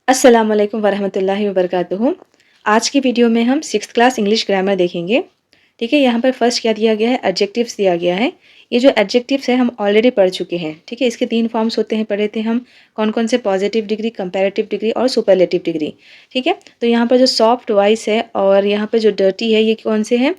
अस्सलाम वालेकुम वरहमतुल्लाहि वबरकातुहू। आज की वीडियो में हम 6th क्लास इंग्लिश ग्रामर देखेंगे। ठीक है, यहाँ पर फर्स्ट क्या दिया गया है, एडजेक्टिव्स दिया गया है। ये जो एडजेक्टिव्स है हम ऑलरेडी पढ़ चुके हैं। ठीक है, इसके 3 फॉर्म्स होते हैं, पढ़े थे हम। कौन कौन से? पॉजिटिव डिग्री, कंपैरेटिव डिग्री और सुपरलेटिव डिग्री। ठीक है, तो यहाँ पर जो सॉफ्ट वॉइस है और यहाँ पर जो डर्टी है, ये कौन से हैं?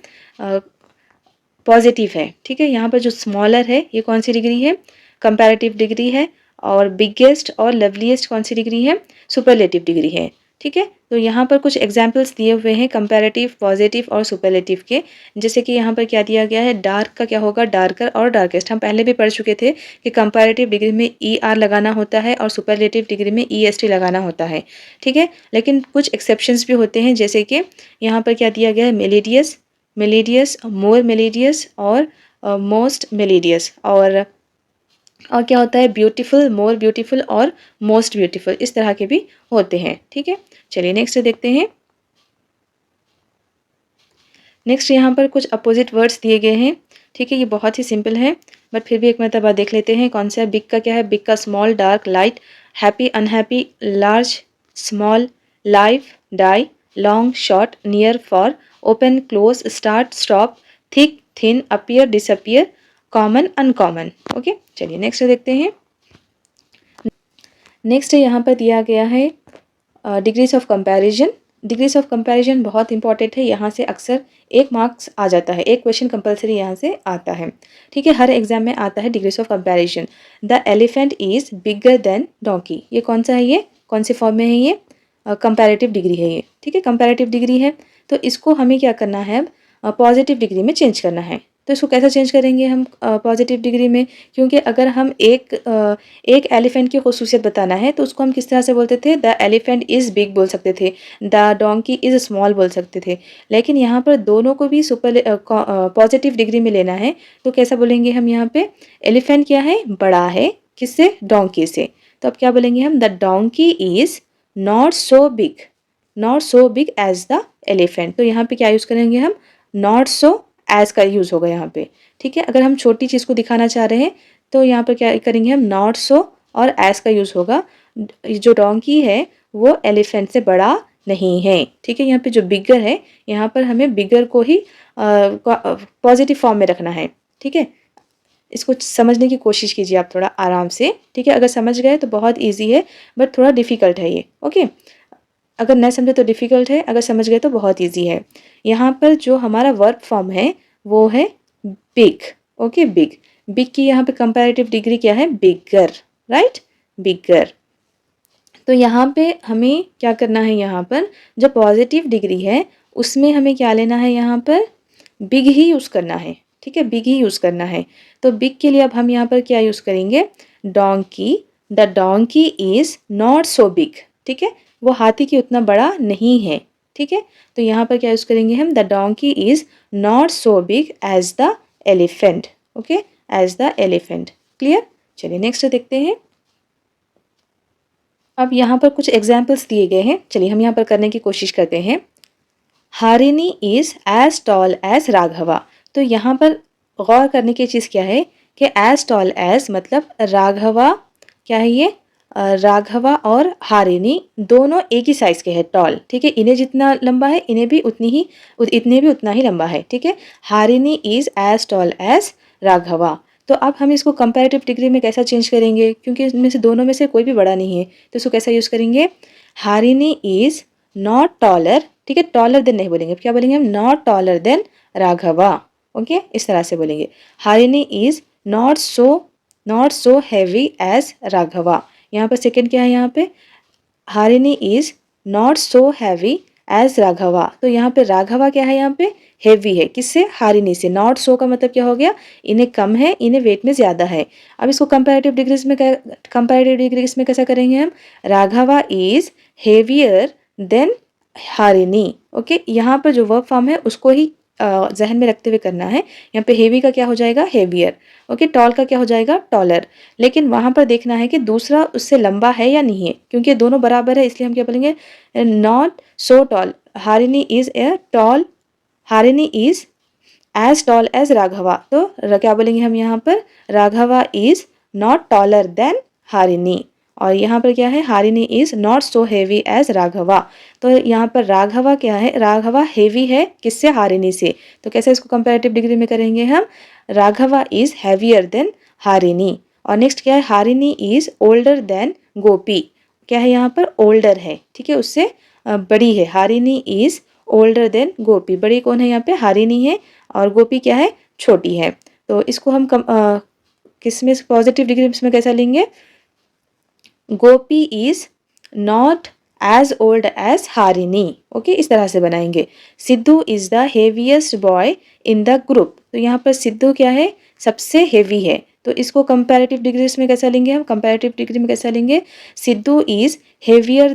पॉजिटिव है। ठीक है, यहाँ पर जो स्मॉलर है ये कौन सी डिग्री है? कंपैरेटिव डिग्री है। और बिगेस्ट और लवलीएस्ट कौन सी डिग्री है? सुपरलेटिव डिग्री है। ठीक है, तो यहाँ पर कुछ एग्जाम्पल्स दिए हुए हैं कंपैरेटिव, पॉजिटिव और सुपरलेटिव के। जैसे कि यहाँ पर क्या दिया गया है, डार्क का क्या होगा? डार्कर और डार्केस्ट। हम पहले भी पढ़ चुके थे कि कंपैरेटिव डिग्री में ई आर लगाना होता है और सुपरलेटिव डिग्री में ई एस टी लगाना होता है। ठीक है, लेकिन कुछ एक्सेप्शंस भी होते हैं, जैसे कि यहाँ पर क्या दिया गया है, मेलेडियस, मेलेडियस, मोर मेलेडियस और मोस्ट मेलेडियस। और क्या होता है, ब्यूटीफुल, मोर ब्यूटीफुल और मोस्ट ब्यूटीफुल, इस तरह के भी होते हैं। ठीक है, चलिए नेक्स्ट देखते हैं। नेक्स्ट यहाँ पर कुछ अपोजिट वर्ड्स दिए गए हैं। ठीक है, ये बहुत ही सिंपल है, बट फिर भी एक मरतबा देख लेते हैं। कौन सा है? बिग का क्या है? बिग का small, dark, light, happy, unhappy, large, small, live, die, long, short, near, far, open, close, start, stop, thick, thin, appear, disappear, common, uncommon. Okay, चलिए नेक्स्ट देखते हैं। नेक्स्ट यहाँ पर दिया गया है degrees of comparison. Degrees of comparison बहुत important है, यहाँ से अक्सर 1 मार्क्स आ जाता है, एक क्वेश्चन कंपलसरी यहाँ से आता है। ठीक है, हर एग्जाम में आता है degrees of comparison. The elephant is bigger than donkey, ये कौन सा है? ये कौन से फॉर्म में है? ये कंपैरेटिव डिग्री है ये। ठीक है, कंपैरेटिव डिग्री है, तो इसको हमें क्या करना है, पॉजिटिव डिग्री में चेंज करना है। तो इसको कैसे चेंज करेंगे हम पॉजिटिव डिग्री में? क्योंकि अगर हम एक एलिफेंट की खुसूसियत बताना है तो उसको हम किस तरह से बोलते थे? द एलिफेंट इज़ बिग बोल सकते थे, द डोंकी इज़ स्मॉल बोल सकते थे। लेकिन यहाँ पर दोनों को भी पॉजिटिव डिग्री में लेना है, तो कैसा बोलेंगे हम यहाँ पे? एलिफेंट क्या है? बड़ा है, किससे? डोंकी से। तो अब क्या बोलेंगे हम? The donkey is not so big, not so big as the elephant. तो यहाँ पे क्या यूज़ करेंगे हम? नॉट सो एज का यूज़ होगा यहाँ पे। ठीक है, अगर हम छोटी चीज़ को दिखाना चाह रहे हैं तो यहाँ पर क्या करेंगे हम? नॉट सो और एज का यूज़ होगा। जो डोंकी है वो एलिफेंट से बड़ा नहीं है। ठीक है, यहाँ पे जो बिगर है, यहाँ पर हमें बिगर को ही पॉजिटिव फॉर्म में रखना है। ठीक है, इसको समझने की कोशिश कीजिए आप थोड़ा आराम से। ठीक है, अगर समझ गए तो बहुत ईजी है, बट थोड़ा डिफ़िकल्ट है ये। ओके, अगर नहीं समझे तो डिफ़िकल्ट है, अगर समझ गए तो बहुत ईजी है। यहाँ पर जो हमारा वर्ब फॉर्म है वो है बिग। Okay, big. बिग की यहाँ पे कंपैरेटिव डिग्री क्या है? बिगर, राइट, बिगर। तो यहाँ पे हमें क्या करना है, यहाँ पर जो पॉजिटिव डिग्री है उसमें हमें क्या लेना है, यहाँ पर बिग ही यूज़ करना है। ठीक है, बिग ही यूज़ करना है। तो बिग के लिए अब हम यहाँ पर क्या यूज़ करेंगे? Donkey, the donkey is not so big. ठीक है, वो हाथी की उतना बड़ा नहीं है। ठीक है, तो यहाँ पर क्या यूज़ करेंगे हम? The donkey is not so big as the elephant. Okay, as the elephant. Clear? चलिए नेक्स्ट देखते हैं। अब यहाँ पर कुछ एग्जाम्पल्स दिए गए हैं, चलिए हम यहाँ पर करने की कोशिश करते हैं। हारिनी is as tall as Raghava. तो यहाँ पर गौर करने की चीज़ क्या है कि एज टॉल एज मतलब राघवा क्या है ये? राघवा और हारिनी दोनों एक ही साइज़ के हैं, टॉल। ठीक है, इन्हें जितना लंबा है इन्हें भी इतने भी उतना ही लंबा है। ठीक है, हारिनी is as tall as Raghava. तो अब हम इसको कंपैरेटिव डिग्री में कैसा चेंज करेंगे? क्योंकि इनमें से दोनों में से कोई भी बड़ा नहीं है, तो इसको कैसा यूज़ करेंगे? Harini is not taller. ठीक है, टॉलर देन नहीं बोलेंगे, क्या बोलेंगे हम? Not taller than Raghava. Okay, इस तरह से बोलेंगे। Harini is not so heavy as Raghava. यहाँ पर सेकंड क्या है? यहाँ पे Harini is not so heavy as Raghava. तो यहाँ पे राघवा क्या है? यहाँ पे हेवी है, किससे? हारिनी से। नॉट सो का मतलब क्या हो गया? इन्हें कम है, इन्हें वेट में ज़्यादा है। अब इसको कंपैरेटिव डिग्रीज में कैसा करेंगे हम? Raghava is heavier than Harini. Okay, यहाँ पर जो वर्ब फॉर्म है उसको ही जहन में रखते हुए करना है। यहाँ पे हेवी का क्या हो जाएगा? हेवियर। ओके, टॉल का क्या हो जाएगा? टॉलर। लेकिन वहाँ पर देखना है कि दूसरा उससे लंबा है या नहीं है, क्योंकि दोनों बराबर है, इसलिए हम क्या बोलेंगे? Not so tall. Harini is a tall, Harini is as tall as Raghava. तो क्या बोलेंगे हम यहाँ पर? Raghava is not taller than Harini. और यहाँ पर क्या है, Harini is not so heavy as Raghava. तो यहाँ पर राघवा क्या है, राघवा हेवी है किससे, हारिनी से। तो कैसे इसको कंपैरेटिव डिग्री में करेंगे हम, राघवा इज हैवियर देन हारिनी। और नेक्स्ट क्या है, हारिनी इज ओल्डर देन गोपी। क्या है यहाँ पर, ओल्डर है, ठीक है, उससे बड़ी है। हारिनी इज ओल्डर देन गोपी, बड़ी कौन है यहाँ पे, हारिनी है, और गोपी क्या है, छोटी है। तो इसको हम किस में पॉजिटिव डिग्री में कैसा लेंगे, Gopi is not as old as Harini. Okay, इस तरह से बनाएंगे। Siddhu is the heaviest boy in the group. तो यहाँ पर सिद्धू क्या है, सबसे हेवी है। तो इसको कंपैरेटिव डिग्रीज में कैसा लेंगे हम, कंपैरेटिव डिग्री में कैसा लेंगे, Sidhu is heavier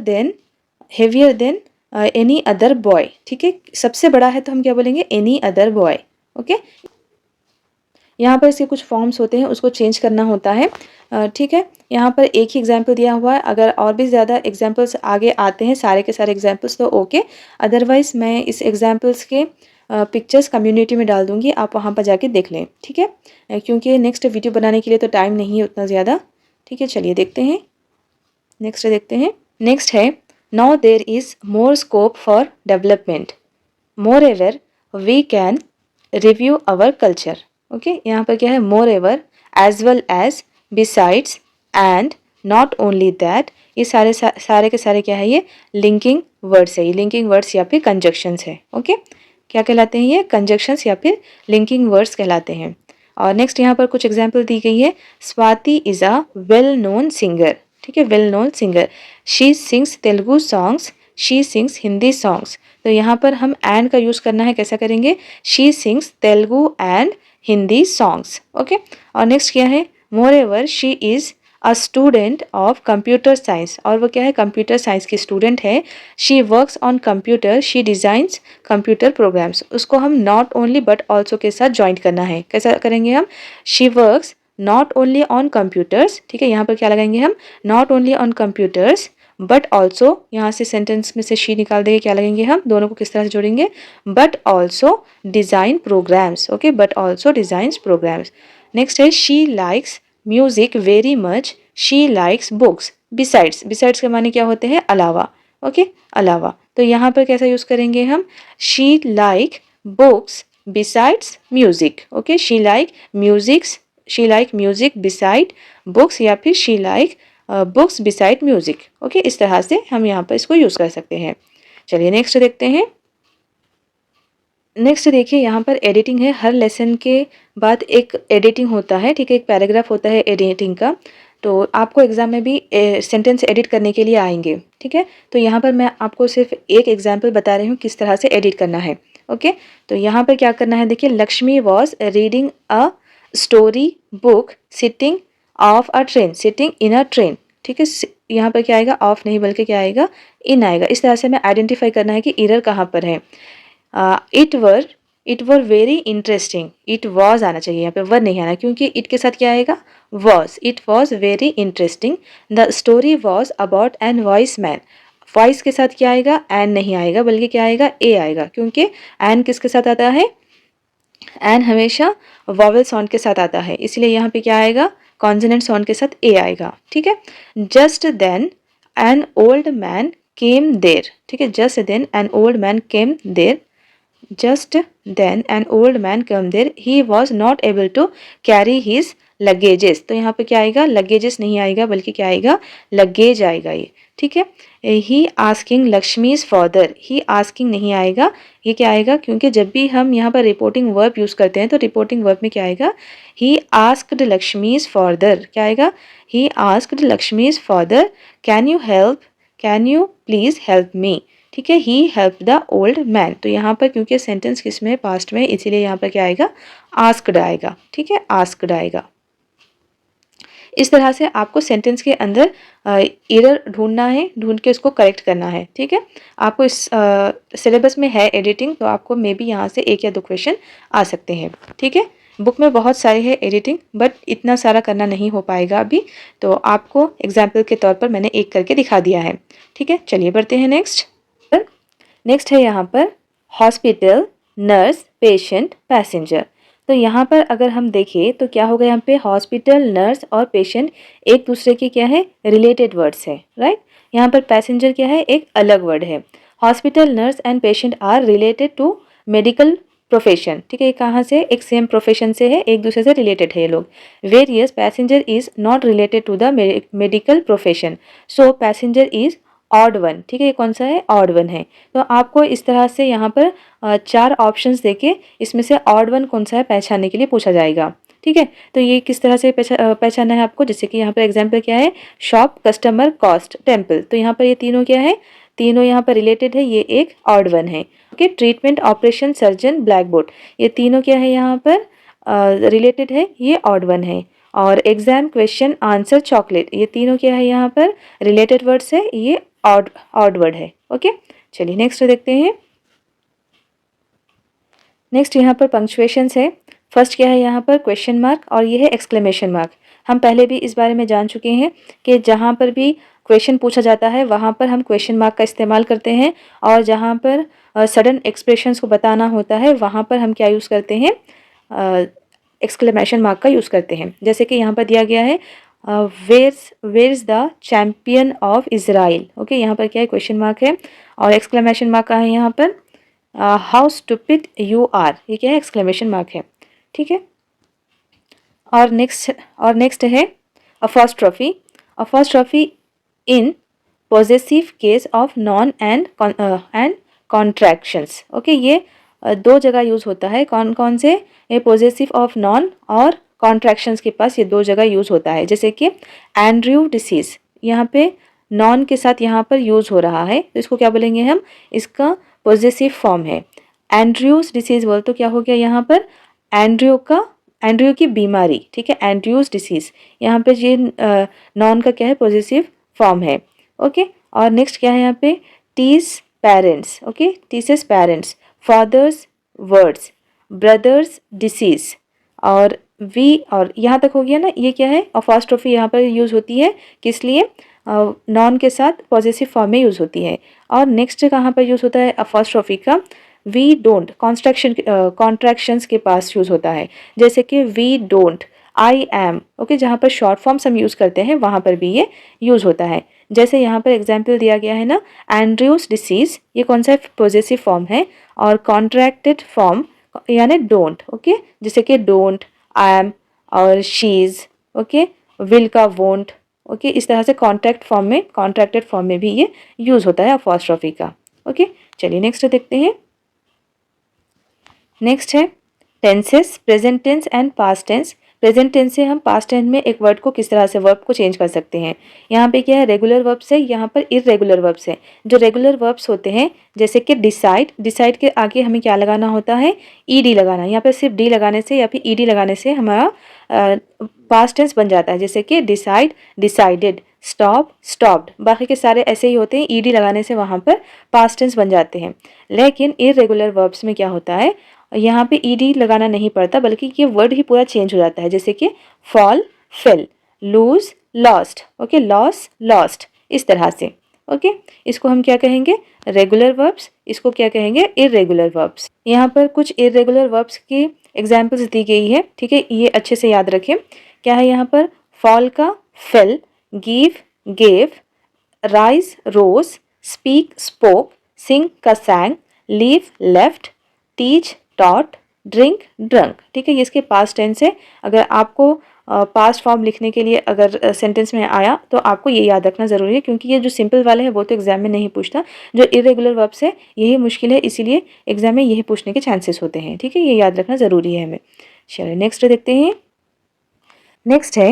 than any other boy. ठीक है, सबसे बड़ा है तो हम क्या बोलेंगे, एनी अदर बॉय। ओके, यहाँ पर इसके कुछ फॉर्म्स होते हैं, उसको चेंज करना होता है। ठीक है, यहाँ पर एक ही एग्जाम्पल दिया हुआ है, अगर और भी ज़्यादा एग्जाम्पल्स आगे आते हैं, सारे के सारे एग्जाम्पल्स, तो ओके, अदरवाइज मैं इस एग्जाम्पल्स के पिक्चर्स कम्युनिटी में डाल दूँगी, आप वहाँ पर जाके देख लें। ठीक है, क्योंकि नेक्स्ट वीडियो बनाने के लिए तो टाइम नहीं है उतना ज़्यादा। ठीक है, चलिए देखते हैं, नेक्स्ट देखते हैं। नेक्स्ट है, now there is more scope for development, moreover we can review our culture. Okay, यहाँ पर क्या है, moreover, as well as, besides, and, not only that. ये सारे के सारे क्या है, ये लिंकिंग वर्ड्स है, ये लिंकिंग वर्ड्स या फिर कंजक्शंस है। ओके, क्या कहलाते हैं ये, कंजक्शंस या फिर लिंकिंग वर्ड्स कहलाते हैं। और नेक्स्ट यहाँ पर कुछ एग्जाम्पल दी गई है। Swati is a well known singer. ठीक है, well known singer. She sings Telugu songs, she sings Hindi songs. तो यहाँ पर हम एंड का यूज़ करना है, कैसा करेंगे, she sings Telugu and Hindi songs. Okay, और नेक्स्ट क्या है, moreover she is a student of computer science, और वो क्या है, कंप्यूटर साइंस की स्टूडेंट है। She works on computer, she designs computer programs. उसको हम नॉट ओनली बट ऑल्सो के साथ ज्वाइंट करना है, कैसा करेंगे हम, she works not only on computers. ठीक है, यहाँ पर क्या लगाएंगे हम, not only on computers but also, यहाँ से सेंटेंस में से शी निकाल देंगे, क्या लगेंगे हम, दोनों को किस तरह से जोड़ेंगे, but also design programs. Okay, but also designs programs. Next है, she likes music very much, she likes books besides. Besides के माने क्या होते हैं, अलावा। ओके, अलावा। तो यहाँ पर कैसा यूज़ करेंगे हम, she like books besides music. Okay, she like music beside books, या फिर she like books beside music. Okay, इस तरह से हम यहाँ पर इसको यूज़ कर सकते हैं। चलिए नेक्स्ट देखते हैं। नेक्स्ट देखिए, यहाँ पर एडिटिंग है। हर लेसन के बाद एक एडिटिंग होता है। ठीक है, एक पैराग्राफ होता है एडिटिंग का। तो आपको एग्जाम में भी सेंटेंस एडिट करने के लिए आएंगे। ठीक है, तो यहाँ पर मैं आपको सिर्फ एक एग्जाम्पल बता रही हूँ किस तरह से एडिट करना है। ओके, तो यहाँ पर क्या करना है, देखिए, Lakshmi was reading a story book sitting of a train, sitting in a train. ठीक है, यहाँ पर क्या आएगा, ऑफ नहीं बल्कि क्या आएगा, इन आएगा। इस तरह से हमें आइडेंटिफाई करना है कि एरर कहाँ पर है। It were very interesting, it was आना चाहिए, यहाँ पे वर नहीं आना, क्योंकि इट के साथ क्या आएगा, was. It was very interesting, the story was about an voice man. Voice के साथ क्या आएगा, एन नहीं आएगा, बल्कि क्या आएगा, ए आएगा, क्योंकि एन किसके साथ आता है, एन हमेशा वॉवेल साउंड के साथ आता है, इसलिए यहाँ पे क्या आएगा, कॉन्सोनेंट साउंड के साथ ए आएगा। ठीक है, just then an old man came there. ठीक है, just then an old man came there, just then an old man came there, he was not able to carry his luggages। तो यहाँ पे क्या आएगा, लगेजेस नहीं आएगा, बल्कि क्या आएगा, लगेज आएगा ये। ठीक है, ही आस्किंग लक्ष्मीज फादर, ही आस्किंग नहीं आएगा, ये क्या आएगा, क्योंकि जब भी हम यहाँ पर रिपोर्टिंग वर्ब यूज़ करते हैं तो रिपोर्टिंग वर्ब में क्या आएगा, ही आस्क्ड लक्ष्मीज फादर, क्या आएगा, he asked Lakshmi's father can you please help me. ठीक है, ही हेल्प द ओल्ड मैन। तो यहाँ पर क्योंकि सेंटेंस किस में, पास्ट में, इसीलिए यहाँ पर क्या आएगा, आस्क्ड आएगा। ठीक है, आस्क्ड आएगा। इस तरह से आपको सेंटेंस के अंदर एरर ढूंढना है, ढूंढ के उसको करेक्ट करना है। ठीक है, आपको इस सिलेबस में है एडिटिंग, तो आपको मे बी यहाँ से एक या दो क्वेश्चन आ सकते हैं। ठीक है, बुक में बहुत सारे है एडिटिंग, बट इतना सारा करना नहीं हो पाएगा अभी, तो आपको एग्जाम्पल के तौर पर मैंने एक करके दिखा दिया है। ठीक है, चलिए बढ़ते हैं नेक्स्ट। नेक्स्ट है यहाँ पर हॉस्पिटल, नर्स, पेशेंट, पैसेंजर। तो यहाँ पर अगर हम देखें तो क्या होगा, यहाँ पे हॉस्पिटल, नर्स और पेशेंट एक दूसरे के क्या है, रिलेटेड वर्ड्स है, राइट। यहाँ पर पैसेंजर क्या है, एक अलग वर्ड है। Hospital, nurse and patient are related to medical profession, ठीक है, कहाँ से, एक सेम प्रोफेशन से है, एक दूसरे से रिलेटेड है ये लोग। Various passenger is not related to the medical profession, so passenger is odd one, ठीक है, ये कौन सा है, ऑड वन है। तो आपको इस तरह से यहाँ पर 4 ऑप्शंस देके इसमें से ऑड वन कौन सा है पहचानने के लिए पूछा जाएगा, ठीक है। तो ये किस तरह से पहचानना है आपको, जैसे कि यहाँ पर एग्जाम्पल क्या है, शॉप, कस्टमर, कॉस्ट, टेम्पल। तो यहाँ पर ये तीनों क्या है, तीनों यहाँ पर रिलेटेड है, ये एक ऑड वन है। Okay, treatment, operation, surgeon, black board, ये तीनों क्या है यहाँ पर रिलेटेड है, ये ऑड वन है। और एग्जाम, क्वेश्चन, आंसर, चॉकलेट, ये तीनों क्या है यहाँ पर रिलेटेड वर्ड्स है, ये ऑड वर्ड है। ओके, चलिए नेक्स्ट देखते हैं। नेक्स्ट यहाँ पर पंक्चुएशंस है। फर्स्ट क्या है यहाँ पर, क्वेश्चन मार्क, और ये है एक्सक्लेमेशन मार्क। हम पहले भी इस बारे में जान चुके हैं कि जहाँ पर भी क्वेश्चन पूछा जाता है वहाँ पर हम क्वेश्चन मार्क का इस्तेमाल करते हैं, और जहाँ पर सडन एक्सप्रेशंस को बताना होता है वहाँ पर हम क्या यूज़ करते हैं, एक्सक्लेमेशन मार्क का यूज़ करते हैं। जैसे कि यहाँ पर दिया गया है where's the champion of Israel. Okay, यहाँ पर क्या है, क्वेश्चन मार्क है, और एक्सक्लेमेशन मार्क का है यहाँ पर हाउ स्टूपिड यू आर, ये क्या है, एक्सक्लेमेशन मार्क है, ठीक है। और नेक्स्ट है apostrophe. Apostrophe in possessive case of non and contractions. Okay, ये दो जगह यूज़ होता है, कौन कौन से, ये पॉजेसिव ऑफ नॉन और कॉन्ट्रैक्शंस के पास ये दो जगह यूज़ होता है। जैसे कि एंड्रयू डिसीज़, यहाँ पे नॉन के साथ यहाँ पर यूज़ हो रहा है, तो इसको क्या बोलेंगे हम, इसका पॉजेसिव फॉर्म है। एंड्रयूज डिसीज़ बोल तो क्या हो गया यहाँ पर, एंड्रयू की बीमारी, ठीक है, एंड्रयूज डिसीज़, यहाँ पे ये नॉन का क्या है, पॉजेसिव फॉर्म है। ओके, और नेक्स्ट क्या है यहाँ पे, टीज parents. Okay, teachers parents, fathers words, brothers diseases, और वी, और यहाँ तक हो गया ना, ये क्या है, अपॉस्ट्रोफी यहाँ पर यूज़ होती है, किस लिए, नॉन के साथ पॉजेसिव फॉर्म में यूज़ होती है। और नेक्स्ट कहाँ पर यूज़ होता है अपॉस्ट्रोफी का, वी डोंट कॉन्ट्रैक्शंस के पास यूज़ होता है। जैसे कि we don't, I am, okay, जहाँ पर शॉर्ट फॉर्म्स हम यूज़ करते हैं वहाँ पर भी ये यूज़ होता है। जैसे यहाँ पर एग्जाम्पल दिया गया है ना, एंड्रयूज डिसीज़, ये कौन सा पॉजेसिव फॉर्म है, और कॉन्ट्रैक्टेड फॉर्म यानी डोंट। ओके, जैसे कि डोंट, आई एम और शीज़, ओके, विल का वोंट। ओके, इस तरह से कॉन्ट्रैक्टेड फॉर्म में भी ये यूज़ होता है अपॉस्ट्रोफी का। ओके, चलिए नेक्स्ट देखते हैं। नेक्स्ट है tenses, present tense and past tense. Present tense से हम पास्ट टेंस में एक वर्ड को किस तरह से, वर्ब को चेंज कर सकते हैं। यहाँ पे क्या है, रेगुलर वर्ब्स है, यहाँ पर इर्रेगुलर वर्ब्स है। जो रेगुलर वर्ब्स होते हैं जैसे कि डिसाइड, डिसाइड के आगे हमें क्या लगाना होता है, ईडी लगाना। यहाँ पे सिर्फ डी लगाने से या फिर ईडी लगाने से हमारा पास्ट टेंस बन जाता है। जैसे कि डिसाइड, डिसाइडेड, स्टॉप, स्टॉप्ड, बाकी के सारे ऐसे ही होते हैं, ईडी लगाने से वहाँ पर पास्ट टेंस बन जाते हैं। लेकिन इर्रेगुलर वर्ब्स में क्या होता है, यहाँ पे ईडी लगाना नहीं पड़ता, बल्कि ये वर्ड ही पूरा चेंज हो जाता है। जैसे कि fall, fell, lose, lost, okay, loss, lost, इस तरह से। ओके, इसको हम क्या कहेंगे, रेगुलर वर्ब्स, इसको क्या कहेंगे, इर्रेगुलर वर्ब्स। यहाँ पर कुछ इर्रेगुलर वर्ब्स की एग्जाम्पल्स दी गई है, ठीक है, ये अच्छे से याद रखें। क्या है यहाँ पर, फॉल का फेल, गिव गेव, राइज रोज, स्पीक स्पोक, सिंग का सैंग, leave left, teach taught, drink drunk, ठीक है, ये इसके पास्ट टेंस है। अगर आपको पास्ट फॉर्म लिखने के लिए अगर सेंटेंस में आया तो आपको ये याद रखना ज़रूरी है, क्योंकि ये जो सिंपल वाले हैं वो तो एग्जाम में नहीं पूछता, जो इरेगुलर वर्ब्स है यही मुश्किल है, इसीलिए एग्जाम में यही पूछने के चांसेस होते हैं, ठीक है, ये याद रखना ज़रूरी है हमें। चलिए नेक्स्ट देखते हैं। नेक्स्ट है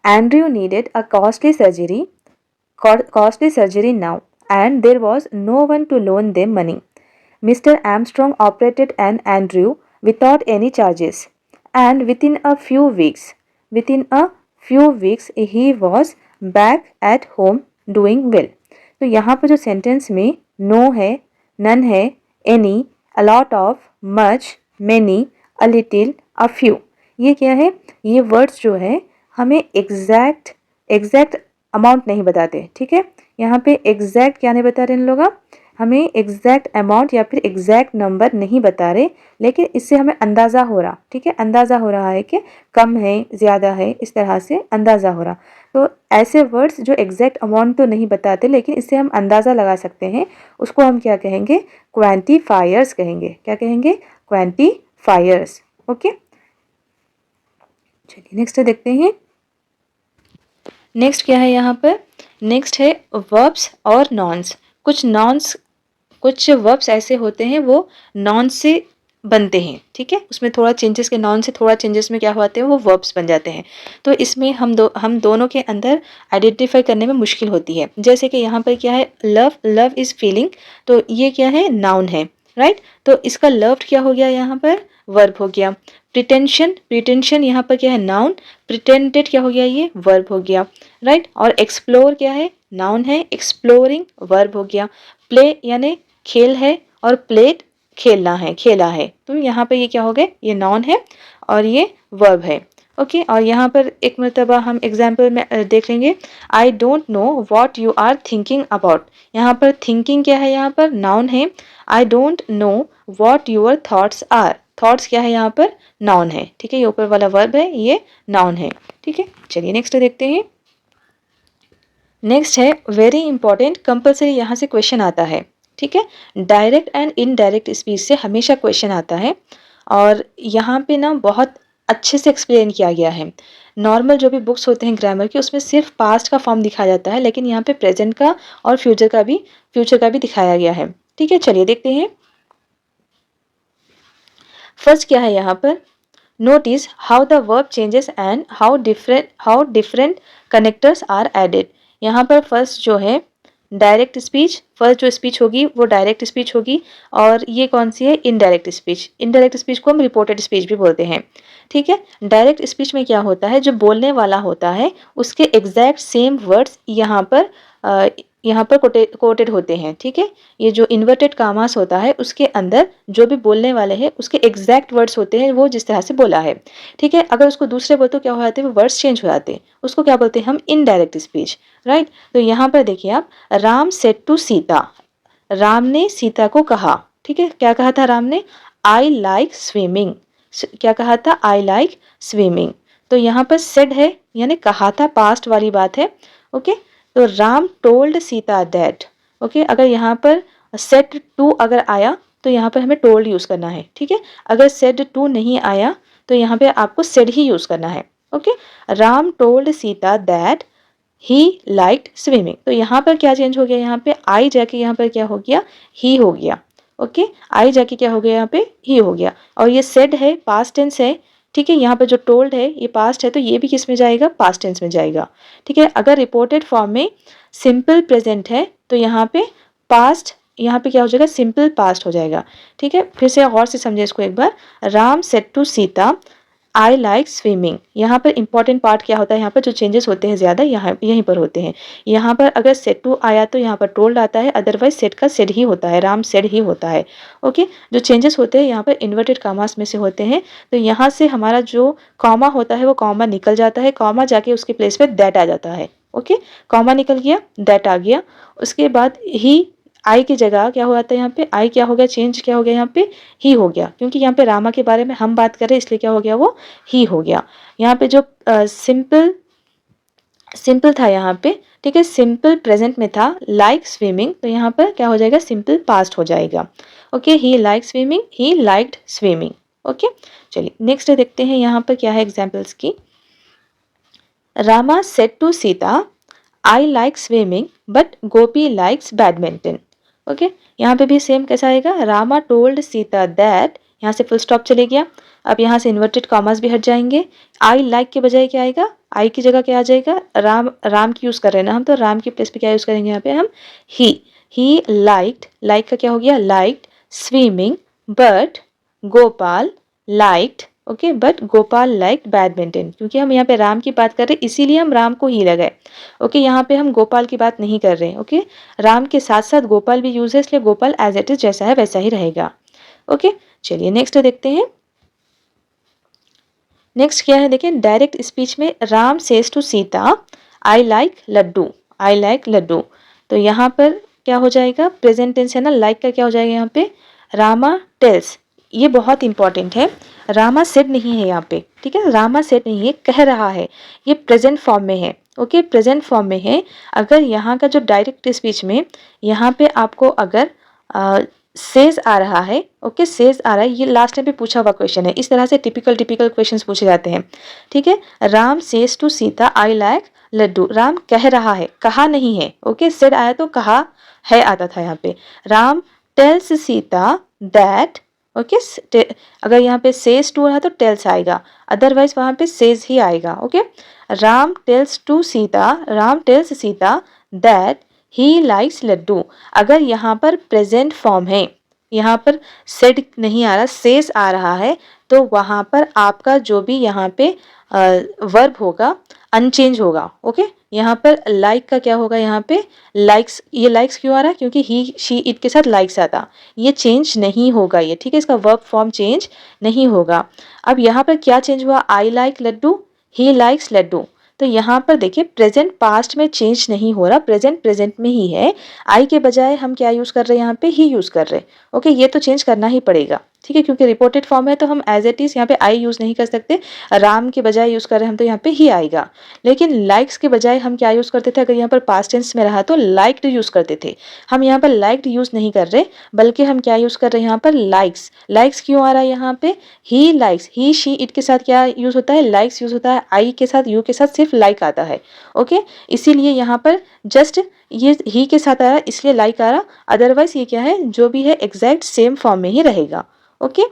Andrew needed a costly surgery now, and there was no one to loan them money. Mr. Armstrong operated an Andrew without any charges, and within a few weeks he was back at home doing well. तो यहाँ पर जो sentence में no है, none है, any, a lot of, much, many, a little, a few, ये क्या है, ये वर्ड्स जो है हमें एग्जैक्ट अमाउंट नहीं बताते, ठीक है। यहाँ पे एग्जैक्ट क्या नहीं बता रहे इन लोग, हमें एग्जैक्ट अमाउंट या फिर एग्जैक्ट नंबर नहीं बता रहे, लेकिन इससे हमें अंदाज़ा हो रहा, ठीक है, अंदाज़ा हो रहा है कि कम है, ज़्यादा है, इस तरह से अंदाज़ा हो रहा। तो ऐसे वर्ड्स जो एग्जैक्ट अमाउंट तो नहीं बताते लेकिन इससे हम अंदाज़ा लगा सकते हैं, उसको हम क्या कहेंगे? क्वांटिफायर्स कहेंगे। क्या कहेंगे? क्वांटिफायर्स। ओके, चलिए नेक्स्ट देखते हैं। नेक्स्ट क्या है यहाँ पर? नेक्स्ट है वर्ब्स और नॉन्स। कुछ वर्ब्स ऐसे होते हैं वो नॉन से बनते हैं, ठीक है, उसमें थोड़ा चेंजेस के, नॉन से थोड़ा चेंजेस में क्या होते हैं, वो वर्ब्स बन जाते हैं। तो इसमें हम दोनों के अंदर आइडेंटिफाई करने में मुश्किल होती है। जैसे कि यहाँ पर क्या है? लव, लव इज़ फीलिंग, तो ये क्या है? नाउन है, राइट। तो इसका लव्ड क्या हो गया यहाँ पर? वर्ब हो गया। प्रिटेंशन, प्रिटेंशन यहाँ पर क्या है? नाउन। प्रिटेंडेड क्या हो गया? ये वर्ब हो गया, राइट। और एक्सप्लोर क्या है? नाउन है। एक्सप्लोरिंग वर्ब हो गया। प्ले यानी खेल है, और प्लेड खेलना है, खेला है। तो यहाँ पे ये क्या हो गए? ये नाउन है और ये वर्ब है। ओके, और यहाँ पर एक मरतबा हम एग्जाम्पल में देख लेंगे। I don't know what you are thinking about. यहाँ पर थिंकिंग क्या है? यहाँ पर नाउन है। I don't know what your thoughts are, thoughts क्या है? यहाँ पर नाउन है, ठीक है, ये ऊपर वाला वर्ब है, ये नाउन है, ठीक है। चलिए नेक्स्ट देखते हैं। नेक्स्ट है वेरी इंपॉर्टेंट, कंपल्सरी यहाँ से क्वेश्चन आता है, ठीक है। डायरेक्ट एंड इनडायरेक्ट स्पीच से हमेशा क्वेश्चन आता है, और यहाँ पे ना बहुत अच्छे से एक्सप्लेन किया गया है। नॉर्मल जो भी बुक्स होते हैं ग्रामर के, उसमें सिर्फ पास्ट का फॉर्म दिखाया जाता है, लेकिन यहाँ पे प्रेजेंट का और फ्यूचर का भी दिखाया गया है, ठीक है। चलिए देखते हैं। फर्स्ट क्या है यहाँ पर? Notice how the verb changes and how different connectors are added. यहाँ पर फर्स्ट जो है डायरेक्ट स्पीच, फर्स्ट जो स्पीच होगी वो डायरेक्ट स्पीच होगी, और ये कौन सी है? Indirect speech. इनडायरेक्ट स्पीच को हम रिपोर्टेड स्पीच भी बोलते हैं, ठीक है। डायरेक्ट स्पीच में क्या होता है? जो बोलने वाला होता है उसके एग्जैक्ट सेम वर्ड्स यहाँ पर कोटेड होते हैं, ठीक है। ये जो इन्वर्टेड कामास होता है उसके अंदर जो भी बोलने वाले हैं उसके एग्जैक्ट वर्ड्स होते हैं, वो जिस तरह से बोला है, ठीक है। अगर उसको दूसरे बोलते तो क्या हो जाते हैं? वो वर्ड्स चेंज हो जाते हैं, उसको क्या बोलते हैं हम? Indirect speech, right. तो यहाँ पर देखिए आप, राम सेड टू सीता, राम ने सीता को कहा, ठीक है, क्या कहा था राम ने? आई लाइक स्विमिंग। क्या कहा था? आई लाइक स्विमिंग। तो यहाँ पर सेड है यानी कहा था, पास्ट वाली बात है, ओके। तो Ram told Sita that, okay. अगर यहाँ पर सेड टू अगर आया तो यहाँ पर हमें टोल्ड यूज करना है, ठीक है। अगर सेड टू नहीं आया तो यहाँ पे आपको सेड ही यूज करना है, okay. Ram told Sita that he liked swimming. तो यहाँ पर क्या चेंज हो गया? यहाँ पे आई जाके यहाँ पर क्या हो गया? ही हो गया, ओके। आई जाके क्या हो गया? यहाँ पे ही हो गया। और ये सेड है, पास्ट टेंस है, ठीक है। यहाँ पे जो टोल्ड है ये पास्ट है, तो ये भी किस में जाएगा? पास्ट टेंस में जाएगा, ठीक है। अगर रिपोर्टेड फॉर्म में सिंपल प्रेजेंट है तो यहाँ पे पास्ट, यहाँ पे क्या हो जाएगा? सिंपल पास्ट हो जाएगा, ठीक है। फिर से गौर से समझे इसको एक बार। Ram said to Sita I like swimming. यहाँ पर इंपॉर्टेंट पार्ट क्या होता है? यहाँ पर जो चेंजेस होते हैं ज़्यादा यहाँ यहीं पर होते हैं। यहाँ पर अगर सेड टू आया तो यहाँ पर टोल्ड आता है, अदरवाइज सेड का सेड ही होता है, राम सेड ही होता है, ओके। जो चेंजेस होते हैं यहाँ पर इन्वर्टेड कामास में से होते हैं, तो यहाँ से हमारा जो कॉमा होता है वो कॉमा निकल जाता है, कॉमा जाके उसके प्लेस पे दैट आ जाता है, ओके। कॉमा निकल गया, दैट आ गया, उसके बाद ही आई की जगह क्या हो जाता है? यहाँ पे आई क्या हो गया? चेंज क्या हो गया? यहाँ पे ही हो गया, क्योंकि यहाँ पे रामा के बारे में हम बात कर रहे हैं इसलिए क्या हो गया? वो ही हो गया। यहाँ पे जो सिंपल था यहाँ पे, ठीक है, सिंपल प्रेजेंट में था लाइक स्विमिंग, तो यहाँ पर क्या हो जाएगा? सिंपल पास्ट हो जाएगा, okay. He like swimming, he liked swimming, okay. चलिए नेक्स्ट देखते हैं यहाँ पर क्या है एग्जाम्पल्स की। Rama said to Sita I like swimming but Gopi likes badminton, okay. यहाँ पे भी सेम कैसा आएगा? रामा टोल्ड सीता दैट, यहाँ से फुल स्टॉप चले गया। अब यहाँ से इन्वर्टेड कॉमास भी हट जाएंगे। आई लाइक के बजाय क्या आएगा? आई की जगह क्या आ जाएगा? राम की यूज़ कर रहे हैं ना हम, तो राम की प्लेस पे क्या यूज़ करेंगे यहाँ पे हम? ही लाइक्ड, लाइक का क्या हो गया? Liked swimming, but Gopal liked, okay, but Gopal liked badminton. क्योंकि हम यहाँ पे राम की बात कर रहे हैं इसीलिए हम राम को ही लगाए, ओके। यहाँ पे हम गोपाल की बात नहीं कर रहे हैं, ओके। राम के साथ साथ गोपाल भी यूज है, इसलिए गोपाल एज इट इज जैसा है वैसा ही रहेगा, ओके। चलिए नेक्स्ट देखते हैं। नेक्स्ट क्या है? देखिए डायरेक्ट स्पीच में Ram says to Sita I like laddu, I like laddu. तो यहाँ पर क्या हो जाएगा, प्रेजेंट टेंस है ना, लाइक का क्या हो जाएगा यहाँ पे, रामा टेल्स। ये बहुत इंपॉर्टेंट है, रामा सेड नहीं है यहाँ पे, ठीक है, रामा सेड नहीं है, कह रहा है, ये प्रेजेंट फॉर्म में है। ओके, प्रेजेंट फॉर्म में है। अगर यहाँ का जो डायरेक्ट स्पीच में यहाँ पे आपको अगर सेज आ रहा है, ओके, सेज आ रहा है, ये लास्ट टाइम पे पूछा हुआ क्वेश्चन है, इस तरह से टिपिकल क्वेश्चंस पूछे जाते हैं, ठीक है। Ram says to Sita I like laddu, Ram कह रहा है, कहा नहीं है, ओके, सेड आया तो कहा है आता था यहाँ पे। Ram tells Sita that, okay, अगर यहाँ पे सेज टू रहा तो टेल्स आएगा, अदरवाइज वहां पे सेज ही आएगा। Okay, Ram tells to Sita, Ram tells Sita that he likes laddu. अगर यहाँ पर प्रेजेंट फॉर्म है, यहाँ पर सेड नहीं आ रहा, सेज आ रहा है, तो वहां पर आपका जो भी यहाँ पे वर्ब होगा अनचेंज होगा। ओके, यहाँ पर लाइक का क्या होगा, यहाँ पे लाइक्स, ये लाइक्स क्यों आ रहा है, क्योंकि ही शी इट के साथ लाइक्स आता, ये चेंज नहीं होगा ये, ठीक है, इसका वर्ब फॉर्म चेंज नहीं होगा। अब यहाँ पर क्या चेंज हुआ, I like laddu, he likes laddu, तो यहाँ पर देखिए प्रेजेंट पास्ट में चेंज नहीं हो रहा, प्रेजेंट प्रेजेंट में ही है, आई के बजाय हम क्या यूज कर रहे हैं, यहाँ पे ही यूज कर रहे हैं। ओके, ये तो चेंज करना ही पड़ेगा, ठीक है, क्योंकि रिपोर्टेड फॉर्म है तो हम एज इट इज यहाँ पे आई यूज नहीं कर सकते, राम के बजाय यूज कर रहे हैं हम तो यहाँ पे ही आएगा। लेकिन लाइक्स के बजाय हम क्या यूज करते थे, अगर यहाँ पर पास्ट टेंस में रहा तो लाइक्ड यूज करते थे, हम यहाँ पर लाइक्ड यूज नहीं कर रहे, बल्कि हम क्या यूज कर रहे हैं यहाँ पर लाइक्स। लाइक्स क्यों आ रहा है यहाँ पे, he likes, he she it के साथ क्या यूज होता है, लाइक्स यूज होता है, आई के साथ, यू के साथ सिर्फ लाइक आता है। ओके, इसीलिए यहाँ पर जस्ट ये ही के साथ आ रहा इसलिए लाइक आ रहा, अदरवाइज ये क्या है, जो भी है एग्जैक्ट सेम फॉर्म में ही रहेगा। ओके,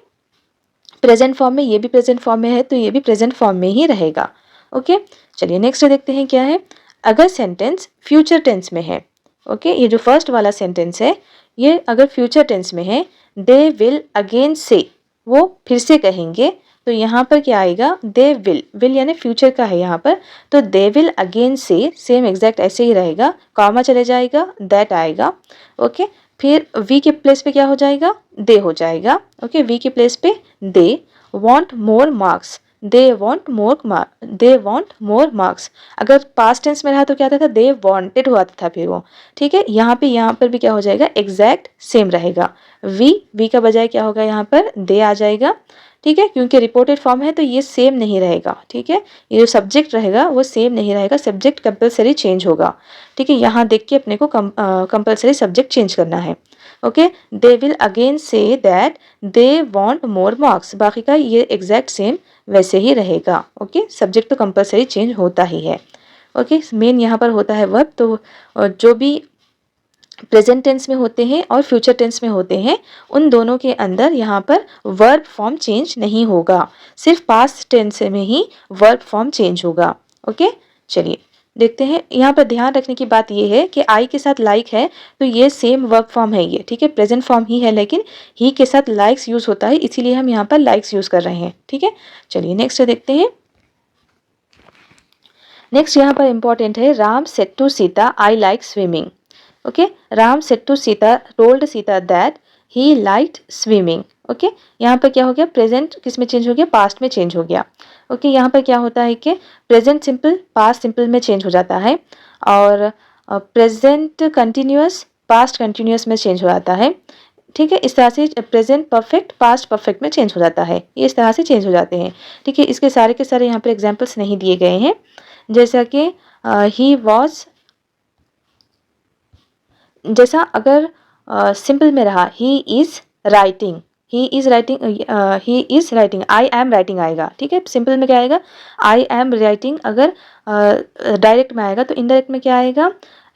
प्रेजेंट फॉर्म में, ये भी प्रेजेंट फॉर्म में है तो ये भी प्रेजेंट फॉर्म में ही रहेगा। ओके, चलिए नेक्स्ट देखते हैं क्या है। अगर सेंटेंस फ्यूचर टेंस में है, ओके, ये जो फर्स्ट वाला सेंटेंस है ये अगर फ्यूचर टेंस में है, दे विल अगेन से, वो फिर से कहेंगे, तो यहाँ पर क्या आएगा, दे विल यानी फ्यूचर का है यहाँ पर, तो दे विल अगेन से, सेम एग्जैक्ट ऐसे ही रहेगा, कॉमा चले जाएगा, दैट आएगा। ओके, फिर वी के प्लेस पे क्या हो जाएगा, दे हो जाएगा। ओके, वी के प्लेस पे they, want more marks, they want more marks, अगर पास्ट टेंस में रहा तो क्या आता था, दे वांटेड हुआ था फिर वो, ठीक है, यहाँ पर भी क्या हो जाएगा, एग्जैक्ट सेम रहेगा, वी का बजाय क्या होगा, यहाँ पर दे आ जाएगा, ठीक है, क्योंकि रिपोर्टेड फॉर्म है तो ये सेम नहीं रहेगा, ठीक है, ये जो सब्जेक्ट रहेगा वो सेम नहीं रहेगा, सब्जेक्ट कंपलसरी चेंज होगा, ठीक है, यहाँ देख के अपने को कंपलसरी सब्जेक्ट चेंज करना है। Okay, they will again say that they want more marks, बाकी का ये एग्जैक्ट सेम वैसे ही रहेगा। ओके, सब्जेक्ट तो कंपलसरी चेंज होता ही है। ओके, मेन यहाँ पर होता है वर्ब, तो जो भी प्रेजेंट टेंस में होते हैं और फ्यूचर टेंस में होते हैं उन दोनों के अंदर यहाँ पर वर्ब फॉर्म चेंज नहीं होगा, सिर्फ पास्ट टेंस में ही वर्ब फॉर्म चेंज होगा। ओके, चलिए देखते हैं, यहाँ पर ध्यान रखने की बात यह है कि आई के साथ लाइक है तो ये सेम वर्ब फॉर्म है ये, ठीक है, प्रेजेंट फॉर्म ही है, लेकिन ही के साथ लाइक्स यूज होता है, इसीलिए हम यहाँ पर लाइक्स यूज कर रहे हैं, ठीक है। चलिए नेक्स्ट देखते हैं। नेक्स्ट यहाँ पर इंपॉर्टेंट है, Ram said to Sita I like swimming. Okay, Ram said to Sita, told Sita that he liked swimming. Okay, यहाँ पर क्या हो गया, प्रेजेंट किस में चेंज हो गया, पास्ट में चेंज हो गया। ओके, यहाँ पर क्या होता है कि प्रेजेंट सिंपल पास्ट सिंपल में चेंज हो जाता है, और प्रेजेंट कंटिन्यूअस पास्ट कंटिन्यूअस में चेंज हो जाता है, ठीक है, इस तरह से प्रेजेंट परफेक्ट पास्ट परफेक्ट में चेंज हो जाता है, ये इस तरह से चेंज हो जाते हैं, ठीक है। इसके सारे के सारे यहाँ पर एग्जाम्पल्स नहीं दिए गए हैं, जैसा कि ही वॉज, जैसा अगर सिंपल में रहा, he is writing, he is writing, I am writing आएगा, ठीक है, सिंपल में क्या आएगा, आई एम राइटिंग, अगर डायरेक्ट में आएगा तो इनडायरेक्ट में क्या आएगा,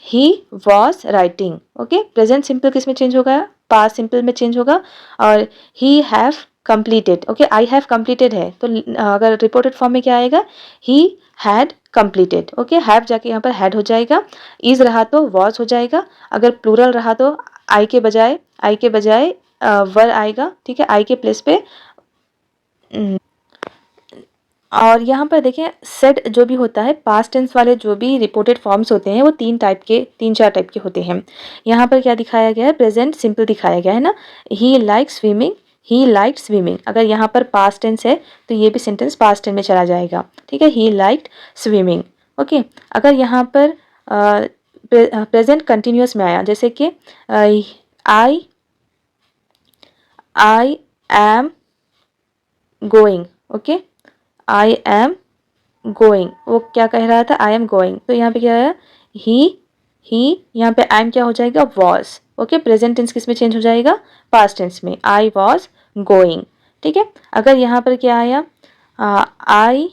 he was writing. Okay, present simple किस में चेंज होगा, पास्ट सिंपल में चेंज होगा, और he have completed. Okay, I have completed है तो अगर रिपोर्टेड फॉर्म में क्या आएगा, he had completed. Okay, have जाके यहाँ पर हैड हो जाएगा, इज रहा तो वॉज हो जाएगा, अगर प्लूरल रहा तो आई के बजाय वर आएगा, ठीक है, आई के प्लेस पे। और यहाँ पर देखें, सेड जो भी होता है, पास्ट टेंस वाले जो भी रिपोर्टेड फॉर्म्स होते हैं वो तीन चार टाइप के होते हैं। यहाँ पर क्या दिखाया गया है, प्रेजेंट सिंपल दिखाया गया है ना, ही लाइक्स स्विमिंग, अगर यहाँ पर पास्ट टेंस है तो ये भी सेंटेंस पास्ट टेंस में चला जाएगा, ठीक है, ही लाइक्ड स्विमिंग। ओके, अगर यहाँ पर प्रेजेंट कंटिन्यूअस में आया, जैसे कि I am going, okay, I am going, वो क्या कह रहा था, आई एम गोइंग, तो यहाँ पे क्या आया, ही, यहाँ पे आई एम क्या हो जाएगा, वॉज, ओके, प्रेजेंट टेंस किस में चेंज हो जाएगा, पास्ट टेंस में, आई वॉज गोइंग, ठीक है। अगर यहाँ पर क्या आया, आई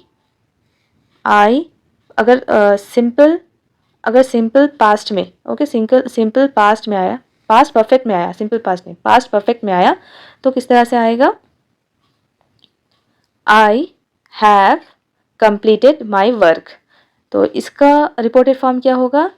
अगर सिंपल पास्ट में, ओके, सिंपल पास्ट में आया, पास्ट परफेक्ट में आया, सिंपल पास्ट नहीं, पास्ट परफेक्ट में आया, तो किस तरह से आएगा, I have completed my work, तो इसका रिपोर्टेड फॉर्म क्या होगा,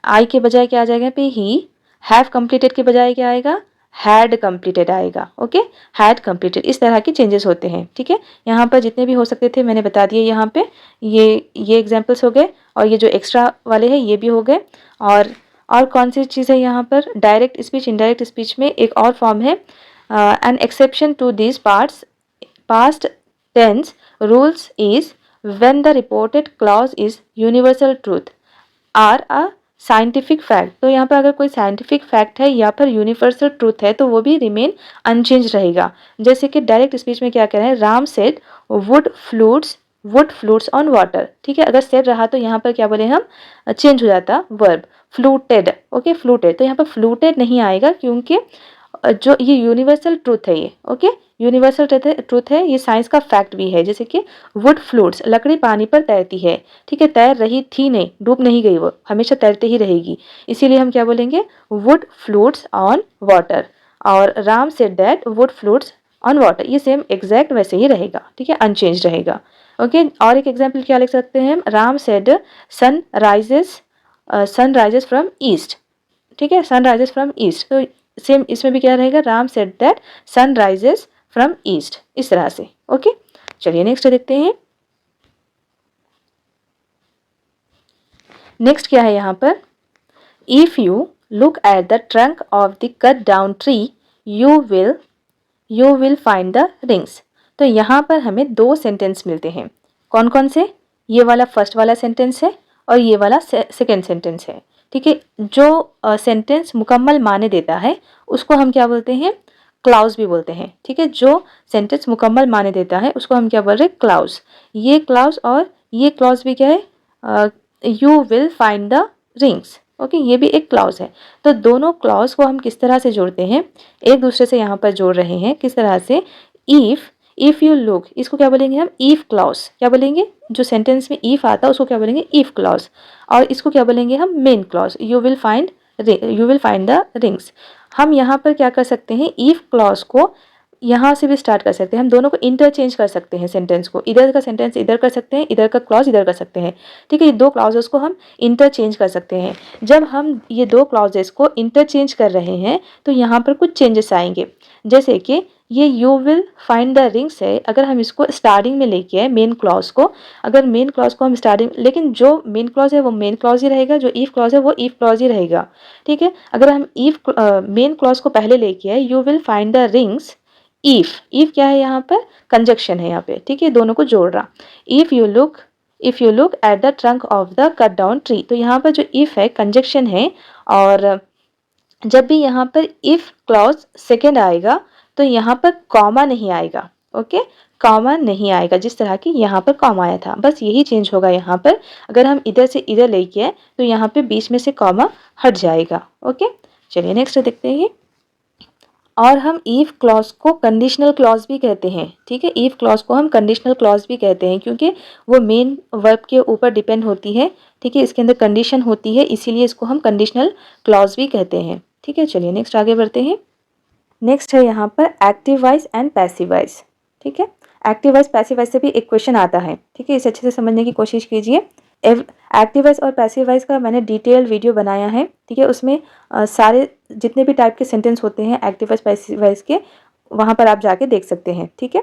आई के बजाय क्या आ जाएगा पे ही, हैव कंप्लीटेड के बजाय क्या आएगा, हैड कंप्लीटेड आएगा, ओके, हैड कंप्लीटेड, इस तरह के चेंजेस होते हैं, ठीक है। यहाँ पर जितने भी हो सकते थे मैंने बता दिए, यहाँ पे ये एग्जाम्पल्स हो गए, और ये जो एक्स्ट्रा वाले हैं ये भी हो गए। और कौन सी चीज़ है यहाँ पर, डायरेक्ट स्पीच इनडायरेक्ट स्पीच में एक और फॉर्म है, an exception to this parts past tense rules is when the reported clause is universal truth or a scientific fact, तो यहाँ पर अगर कोई साइंटिफिक फैक्ट है या फिर यूनिवर्सल ट्रूथ है तो वो भी रिमेन अनचेंज रहेगा। जैसे कि डायरेक्ट स्पीच में क्या कह रहे हैं, Ram said would flutes on water, ठीक है, अगर सेड रहा तो यहाँ पर क्या बोले हम, चेंज हो जाता वर्ब, फ्लूटेड, ओके, फ्लूटेड, तो यहाँ पर फ्लूटेड नहीं आएगा क्योंकि जो ये यूनिवर्सल ट्रूथ है, ये ओके, यूनिवर्सल ट्रूथ है, ये साइंस का फैक्ट भी है। जैसे कि वुड फ्लोट्स, लकड़ी पानी पर तैरती है, ठीक है, तैर रही थी नहीं, डूब नहीं गई, वो हमेशा तैरते ही रहेगी, इसीलिए हम क्या बोलेंगे, वुड फ्लोट्स ऑन वाटर, और Ram said that would floats on water, ये सेम एग्जैक्ट वैसे ही रहेगा, ठीक है, अनचेंज रहेगा, ओके। और एक एग्जाम्पल क्या लिख सकते हैं, Ram said sun rises from east, ठीक है, सन राइजेस फ्रॉम ईस्ट, तो सेम इसमें भी क्या रहेगा, Ram said that sun rises from east, इस तरह से, ओके। चलिए नेक्स्ट देखते हैं, नेक्स्ट क्या है यहाँ पर, if you look at the trunk of the cut down tree you will find the rings, तो यहाँ पर हमें दो सेंटेंस मिलते हैं, कौन कौन से, ये वाला फर्स्ट वाला सेंटेंस है और ये वाला सेकेंड सेंटेंस है, ठीक है। जो सेंटेंस मुकम्मल माने देता है उसको हम क्या बोलते हैं, क्लाउज भी बोलते हैं, ठीक है, जो सेंटेंस मुकम्मल माने देता है उसको हम क्या बोल रहे हैं, क्लाउज, ये क्लाउज और ये क्लाउज भी क्या है, you will find the rings, okay, ये भी एक क्लाउज है। तो दोनों क्लाउज को हम किस तरह से जोड़ते हैं, एक दूसरे से यहाँ पर जोड़ रहे हैं, किस तरह से, इफ यू लुक, इसको क्या बोलेंगे हम, इफ क्लाउज, क्या बोलेंगे, जो सेंटेंस में इफ आता है उसको क्या बोलेंगे, इफ क्लाउज, और इसको क्या बोलेंगे हम, main clause, you will find the rings. हम यहाँ पर क्या कर सकते हैं, इफ क्लॉज को यहाँ से भी स्टार्ट कर सकते हैं, हम दोनों को इंटरचेंज कर सकते हैं, सेंटेंस को, इधर का सेंटेंस इधर कर सकते हैं, इधर का क्लॉज इधर कर सकते हैं, ठीक है, ये दो क्लॉजेस को हम इंटरचेंज कर सकते हैं। जब हम ये दो क्लॉजेस को इंटरचेंज कर रहे हैं तो यहाँ पर कुछ चेंजेस आएंगे, जैसे कि ये you will find the rings है, अगर हम इसको स्टार्टिंग में लेके आए मेन क्लॉज को, अगर मेन क्लॉज को हम स्टार्टिंग, लेकिन जो मेन क्लॉज है वो मेन क्लॉज ही रहेगा, जो इफ क्लॉज है वो इफ क्लॉज ही रहेगा, ठीक है। अगर हम इफ मेन क्लॉज को पहले लेके आए, you will find the rings, if क्या है यहाँ पर, कंजक्शन है यहाँ पे, ठीक है, दोनों को जोड़ रहा, if you look at the trunk of the cut down tree, तो यहाँ पर जो इफ है कंजक्शन है, और जब भी यहाँ पर इफ क्लॉज सेकेंड आएगा तो यहाँ पर कॉमा नहीं आएगा, ओके, कॉमा नहीं आएगा, जिस तरह की यहाँ पर कॉमा आया था, बस यही चेंज होगा यहाँ पर, अगर हम इधर से इधर लेके आए तो यहाँ पे बीच में से कॉमा हट जाएगा, ओके। चलिए नेक्स्ट देखते हैं, और हम इफ क्लॉज को कंडीशनल क्लॉज भी कहते हैं, ठीक है, इफ क्लॉज को हम कंडीशनल क्लॉज भी कहते हैं क्योंकि वो मेन वर्ब के ऊपर डिपेंड होती है, ठीक है, इसके अंदर कंडीशन होती है, इसीलिए इसको हम कंडीशनल क्लॉज भी कहते हैं, ठीक है। चलिए नेक्स्ट आगे बढ़ते हैं, नेक्स्ट है यहाँ पर active voice and passive voice, ठीक है, एक्टिव वॉइस पैसिव वॉइस से भी एक क्वेश्चन आता है, ठीक है, इसे अच्छे से समझने की कोशिश कीजिए। एक्टिव वॉइस और पैसिव वॉइस का मैंने डिटेल वीडियो बनाया है, ठीक है, उसमें सारे जितने भी टाइप के सेंटेंस होते हैं एक्टिव वॉइस पैसिव वॉइस के, वहाँ पर आप जाके देख सकते हैं, ठीक है,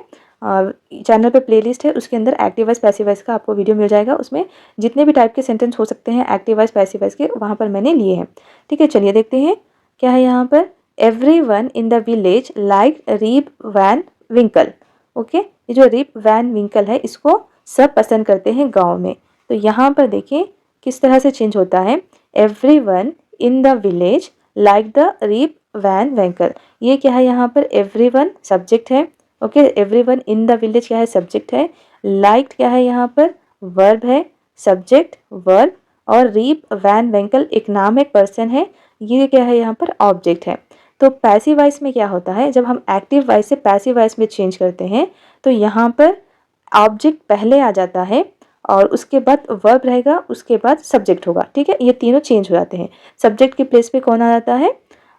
चैनल पे प्लेलिस्ट है, उसके अंदर एक्टिव वॉइस पैसिव वॉइस का आपको वीडियो मिल जाएगा, उसमें जितने भी टाइप के सेंटेंस हो सकते हैं एक्टिव वॉइस पैसिव वॉइस के, वहाँ पर मैंने लिए हैं, ठीक है। चलिए देखते हैं क्या है यहाँ पर, everyone in the village like Rip Van Winkle, okay, ये जो रीप वैन विंकल है इसको सब पसंद करते हैं गाँव में, तो यहाँ पर देखिए किस तरह से चेंज होता है, everyone in the village like the Rip Van Winkle। ये क्या है यहाँ पर, everyone सब्जेक्ट है, okay, everyone in the village क्या है, सब्जेक्ट है, liked क्या है यहाँ पर, वर्ब है, सब्जेक्ट वर्ब, और रीप वैन वेंकल एक नाम है, पर्सन है, ये क्या है यहाँ पर, ऑब्जेक्ट है। तो पैसिव वॉइस में क्या होता है, जब हम एक्टिव वॉइस से पैसिव वॉइस में चेंज करते हैं तो यहाँ पर ऑब्जेक्ट पहले आ जाता है और उसके बाद वर्ब रहेगा, उसके बाद सब्जेक्ट होगा, ठीक है, ये तीनों चेंज हो जाते हैं। सब्जेक्ट के प्लेस पे कौन आ जाता है,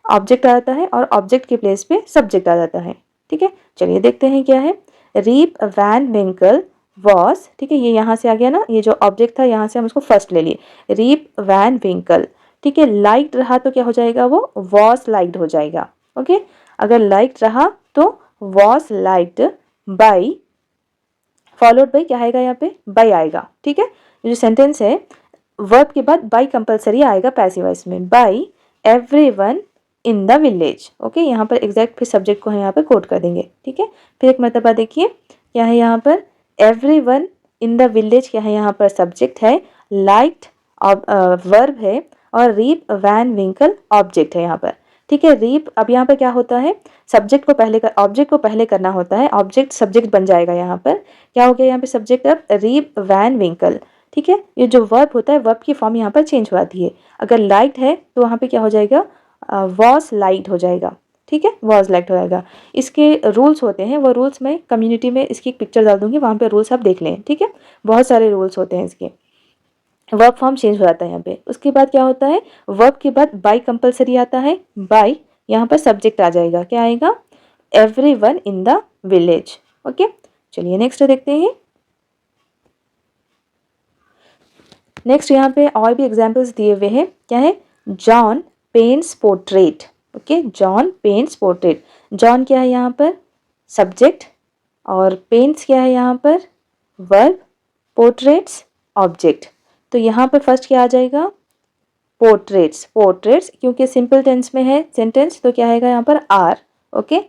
ऑब्जेक्ट आ जाता है, और ऑब्जेक्ट के प्लेस पे सब्जेक्ट आ जाता है, ठीक है। चलिए देखते हैं क्या है। रीप वैन विंकल वॉस, ठीक है, ये यहाँ से आ गया ना, ये जो ऑब्जेक्ट था यहाँ से हम उसको फर्स्ट ले लिए, रीप वैन विंकल, ठीक है। लाइक्ड रहा तो क्या हो जाएगा, वो वॉस लाइक्ड हो जाएगा, ओके। अगर लाइक्ड रहा तो was liked by, followed by क्या आएगा यहाँ पे, बाई आएगा, ठीक है। ये जो सेंटेंस है वर्ब के बाद बाई कंपलसरी आएगा पैसिव वॉइस में, by everyone in the village, okay. यहाँ पर एग्जैक्ट फिर सब्जेक्ट को हम यहाँ पर कोट कर देंगे, ठीक है। फिर एक मरतबा देखिए क्या है यहाँ पर, एवरीवन इन द विलेज क्या है यहाँ पर, सब्जेक्ट है, लाइक्ड वर्ब है, और रीप वैन विंकल ऑब्जेक्ट है यहाँ पर, ठीक है। रीप, अब यहाँ पर क्या होता है, सब्जेक्ट को पहले ऑब्जेक्ट को पहले करना होता है, ऑब्जेक्ट सब्जेक्ट बन जाएगा, यहाँ पर क्या हो गया, यहाँ पे सब्जेक्ट अब रीप वैन विंकल, ठीक है। ये जो वर्ब होता है वर्ब की फॉर्म यहाँ पर चेंज हो जाती है, अगर लाइक्ड है तो वहाँ पे क्या हो जाएगा, वॉज लाइक्ड हो जाएगा, ठीक है, वॉज लाइक्ड हो जाएगा। इसके रूल्स होते हैं, वो रूल्स मैं कम्युनिटी में इसकी एक पिक्चर डाल दूंगी, वहाँ पे रूल्स आप देख लें, ठीक है। बहुत सारे रूल्स होते हैं इसके, वर्ब फॉर्म चेंज हो जाता है यहाँ पे। उसके बाद क्या होता है, वर्ब के बाद बाई कंपलसरी आता है, बाई यहाँ पर सब्जेक्ट आ जाएगा, क्या आएगा, everyone in the village, okay. चलिए नेक्स्ट देखते हैं। नेक्स्ट यहाँ पे और भी एग्जाम्पल्स दिए हुए हैं, क्या है, John paints portrait, okay, John paints portrait, John क्या है यहाँ पर, सब्जेक्ट, और पेंट्स क्या है यहाँ पर, वर्ब, पोर्ट्रेट्स ऑब्जेक्ट। तो यहाँ पर फर्स्ट क्या आ जाएगा, पोर्ट्रेट्स, पोर्ट्रेट्स क्योंकि सिंपल टेंस में है सेंटेंस तो क्या आएगा यहाँ पर, आर, ओके।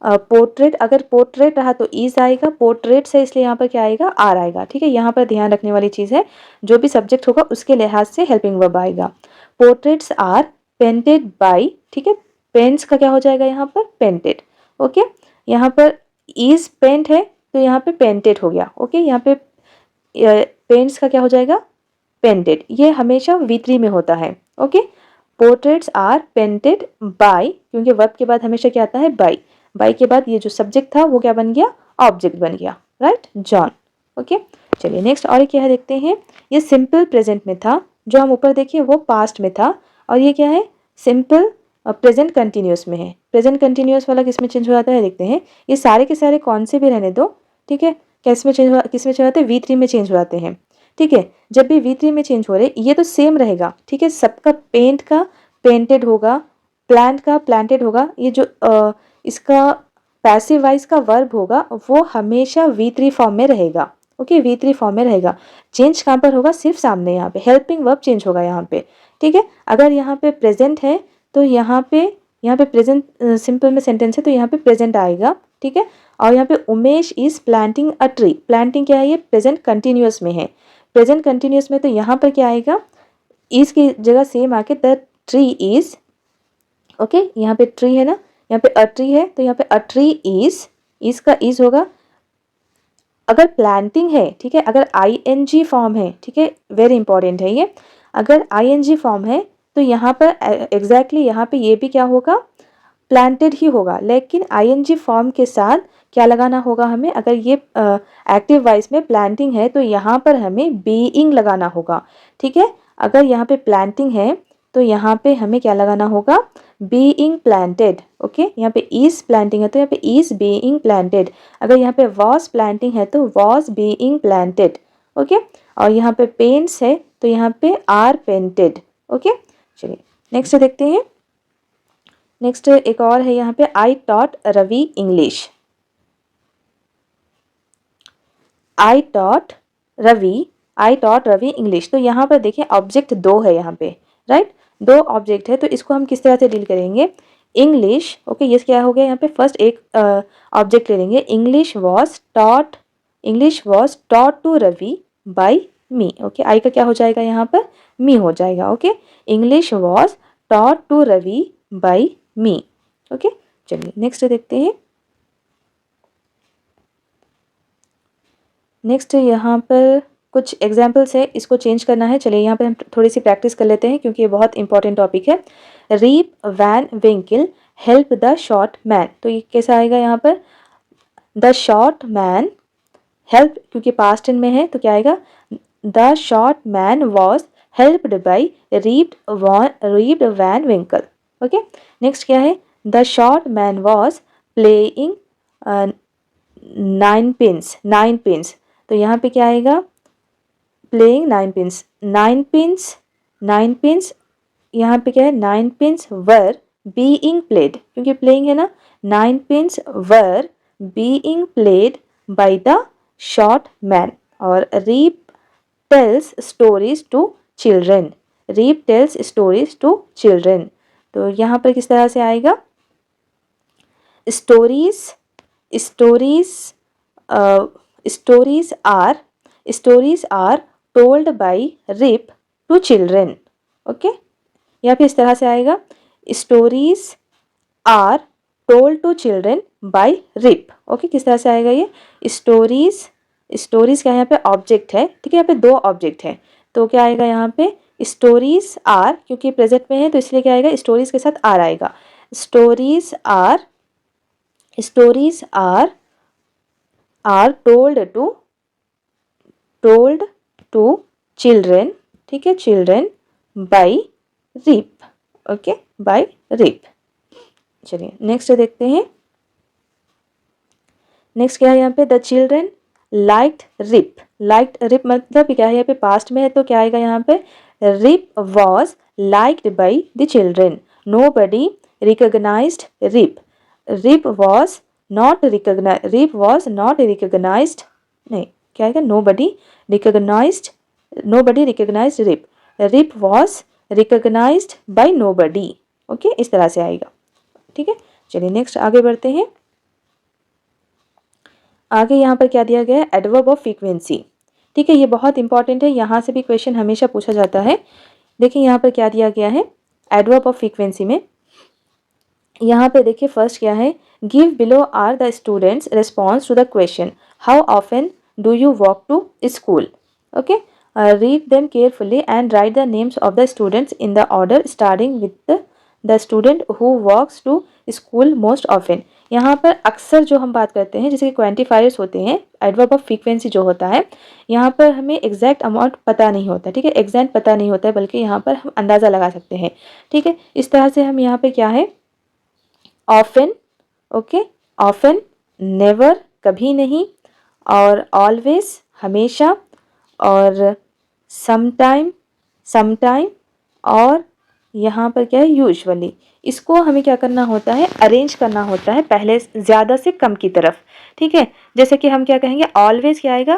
पोर्ट्रेट, अगर पोर्ट्रेट रहा तो इज आएगा, पोर्ट्रेट्स है इसलिए यहाँ पर क्या आएगा, आर आएगा, ठीक है। यहाँ पर ध्यान रखने वाली चीज़ है, जो भी सब्जेक्ट होगा उसके लिहाज से हेल्पिंग वर्ब आएगा। पोर्ट्रेट्स आर पेंटेड बाई, ठीक है, पेंट्स का क्या हो जाएगा यहाँ पर, पेंटेड, ओके। यहाँ पर इज पेंट है तो यहाँ पे पेंटेड हो गया, ओके। यहाँ पे पेंट्स का क्या हो जाएगा, पेंटेड, ये हमेशा V3 में होता है, okay. Portraits are painted by, क्योंकि वर्ब के बाद हमेशा क्या आता है, बाय, बाय के बाद ये जो सब्जेक्ट था वो क्या बन गया, ऑब्जेक्ट बन गया, राइट, जॉन, ओके। चलिए नेक्स्ट और क्या है देखते हैं। ये सिंपल प्रेजेंट में था, जो हम ऊपर देखिए वो पास्ट में था, और ये क्या है, सिंपल प्रेजेंट कंटिन्यूस में है। प्रेजेंट कंटिन्यूस वाला किस में चेंज हो जाता है, देखते हैं। ये सारे के सारे कौन से भी रहने दो, ठीक है, किस में चेंज हो जाते हैं, V3 में चेंज हो जाते हैं, ठीक है। जब भी V3 में चेंज हो रहे ये तो सेम रहेगा, ठीक है, सबका पेंट का पेंटेड होगा, प्लांट का प्लांटेड होगा, ये जो इसका पैसिव वॉइस का वर्ब होगा वो हमेशा V3 फॉर्म में रहेगा, ओके, V3 फॉर्म में रहेगा। चेंज कहाँ पर होगा, सिर्फ सामने, यहाँ पे हेल्पिंग वर्ब चेंज होगा यहाँ पे, ठीक है। अगर यहाँ पे प्रेजेंट है तो यहाँ पे प्रेजेंट सिंपल में सेंटेंस है तो यहाँ पे प्रेजेंट आएगा, ठीक है। और यहाँ पे Umesh is planting a tree, planting क्या है, ये प्रेजेंट कंटिन्यूस में है, प्रेजेंट कंटिन्यूस में, तो यहाँ पर क्या आएगा, इज की जगह सेम आके द ट्री इज, ओके। यहाँ पे ट्री है ना, यहाँ पे अ ट्री है तो यहाँ पे अ ट्री इज का इज होगा। अगर प्लांटिंग है, ठीक है, अगर ING फॉर्म है, ठीक है, वेरी इंपॉर्टेंट है ये, अगर ING फॉर्म है तो यहाँ पर एग्जैक्टली यहाँ पे ये भी क्या होगा, प्लांटेड ही होगा, लेकिन ING फॉर्म के साथ क्या लगाना होगा हमें, अगर ये एक्टिव वॉइस में प्लांटिंग है तो यहाँ पर हमें बीइंग लगाना होगा, ठीक है। अगर यहाँ पे प्लांटिंग है तो यहाँ पे हमें क्या लगाना होगा, बीइंग प्लांटेड, ओके। यहाँ पे इज प्लांटिंग है तो यहाँ पे इज बीइंग प्लांटेड, अगर यहाँ पे वॉज प्लांटिंग है तो वॉज बीइंग प्लांटेड, ओके। और यहाँ पे पेंट्स है तो यहाँ पे आर पेंटेड, ओके। चलिए नेक्स्ट देखते हैं। नेक्स्ट एक और है यहाँ पे, I taught Ravi English, I taught Ravi English. तो यहाँ पर देखिए ऑब्जेक्ट दो है यहाँ पे, राइट, दो ऑब्जेक्ट है, तो इसको हम किस तरह से डील करेंगे, इंग्लिश, ओके, ये क्या हो गया, यहाँ पे फर्स्ट एक ऑब्जेक्ट ले लेंगे, English was taught to Ravi by me, okay. I का क्या हो जाएगा यहाँ पर, मी हो जाएगा। Okay, English was taught to Ravi by me. Okay, चलिए नेक्स्ट देखते हैं। नेक्स्ट यहाँ पर कुछ एग्जाम्पल्स है, इसको चेंज करना है। चलिए यहाँ पे हम थोड़ी सी प्रैक्टिस कर लेते हैं क्योंकि ये बहुत इंपॉर्टेंट टॉपिक है। Rip Van Winkle help the short man, तो ये कैसा आएगा यहाँ पर? द शॉर्ट मैन हेल्प, क्योंकि पास्ट टेंस में है तो क्या आएगा? The short man was helped by Rip Van Winkle. Okay, next क्या है? The short man was playing nine pins, तो यहाँ पे क्या आएगा? प्लेइंग नाइन पिंस, यहाँ पे क्या है? Nine pins were being played, क्योंकि प्लेइंग है ना। Nine pins were being played by the short man. और Rip tells stories to children, Rip tells stories to children, तो यहाँ पर किस तरह से आएगा? Stories stories stories are told by Rip to children. Okay, या फिर इस तरह से आएगा? Stories are told to children by Rip. Okay, किस तरह से आएगा ये? स्टोरीज क्या है? यहाँ पे ऑब्जेक्ट है, ठीक है, यहाँ पे दो ऑब्जेक्ट है, तो क्या आएगा यहाँ पे? स्टोरीज आर, क्योंकि प्रेजेंट में है तो इसलिए क्या आएगा? स्टोरीज के साथ आर आएगा। Stories are told to children, ठीक है, children by Rip. Okay, by Rip. चलिए नेक्स्ट देखते हैं। नेक्स्ट क्या है यहाँ पे? द चिल्ड्रेन लाइक्ड रिप मतलब क्या है? यहाँ पे पास्ट में है तो क्या आएगा यहाँ पे? Rip was liked by the children, nobody recognised Rip, Rip was not recognised, नहीं, क्या आएगा? Nobody recognised Rip, Rip was recognised by nobody. Okay, इस तरह से आएगा, ठीक है। चलिए नेक्स्ट आगे बढ़ते हैं। आगे यहाँ पर क्या दिया गया है? एडवर्ब ऑफ फ्रीक्वेंसी, ठीक है, ये बहुत इंपॉर्टेंट है, यहाँ से भी क्वेश्चन हमेशा पूछा जाता है। देखिए यहाँ पर क्या दिया गया है एडवर्ब ऑफ फ्रीक्वेंसी में। यहाँ पे देखिए फर्स्ट क्या है? Give below are the students response to the question how often do you walk to school. Okay, read them carefully and write the names of the students in the order starting with the student who walks to school most often. यहाँ पर अक्सर जो हम बात करते हैं जैसे कि क्वांटिफायर्स होते हैं, एडवर्ब ऑफ फ्रीक्वेंसी जो होता है, यहाँ पर हमें एग्जैक्ट अमाउंट पता नहीं होता, ठीक है, एग्जैक्ट पता नहीं होता है, बल्कि यहाँ पर हम अंदाज़ा लगा सकते हैं, ठीक है। इस तरह से हम यहाँ पे क्या है? ऑफन, ओके, ऑफन, नेवर कभी नहीं, और ऑलवेज हमेशा, और समटाइम, और यहाँ पर क्या है? यूजुअली। इसको हमें क्या करना होता है? अरेंज करना होता है पहले ज़्यादा से कम की तरफ, ठीक है। जैसे कि हम क्या कहेंगे? ऑलवेज क्या आएगा?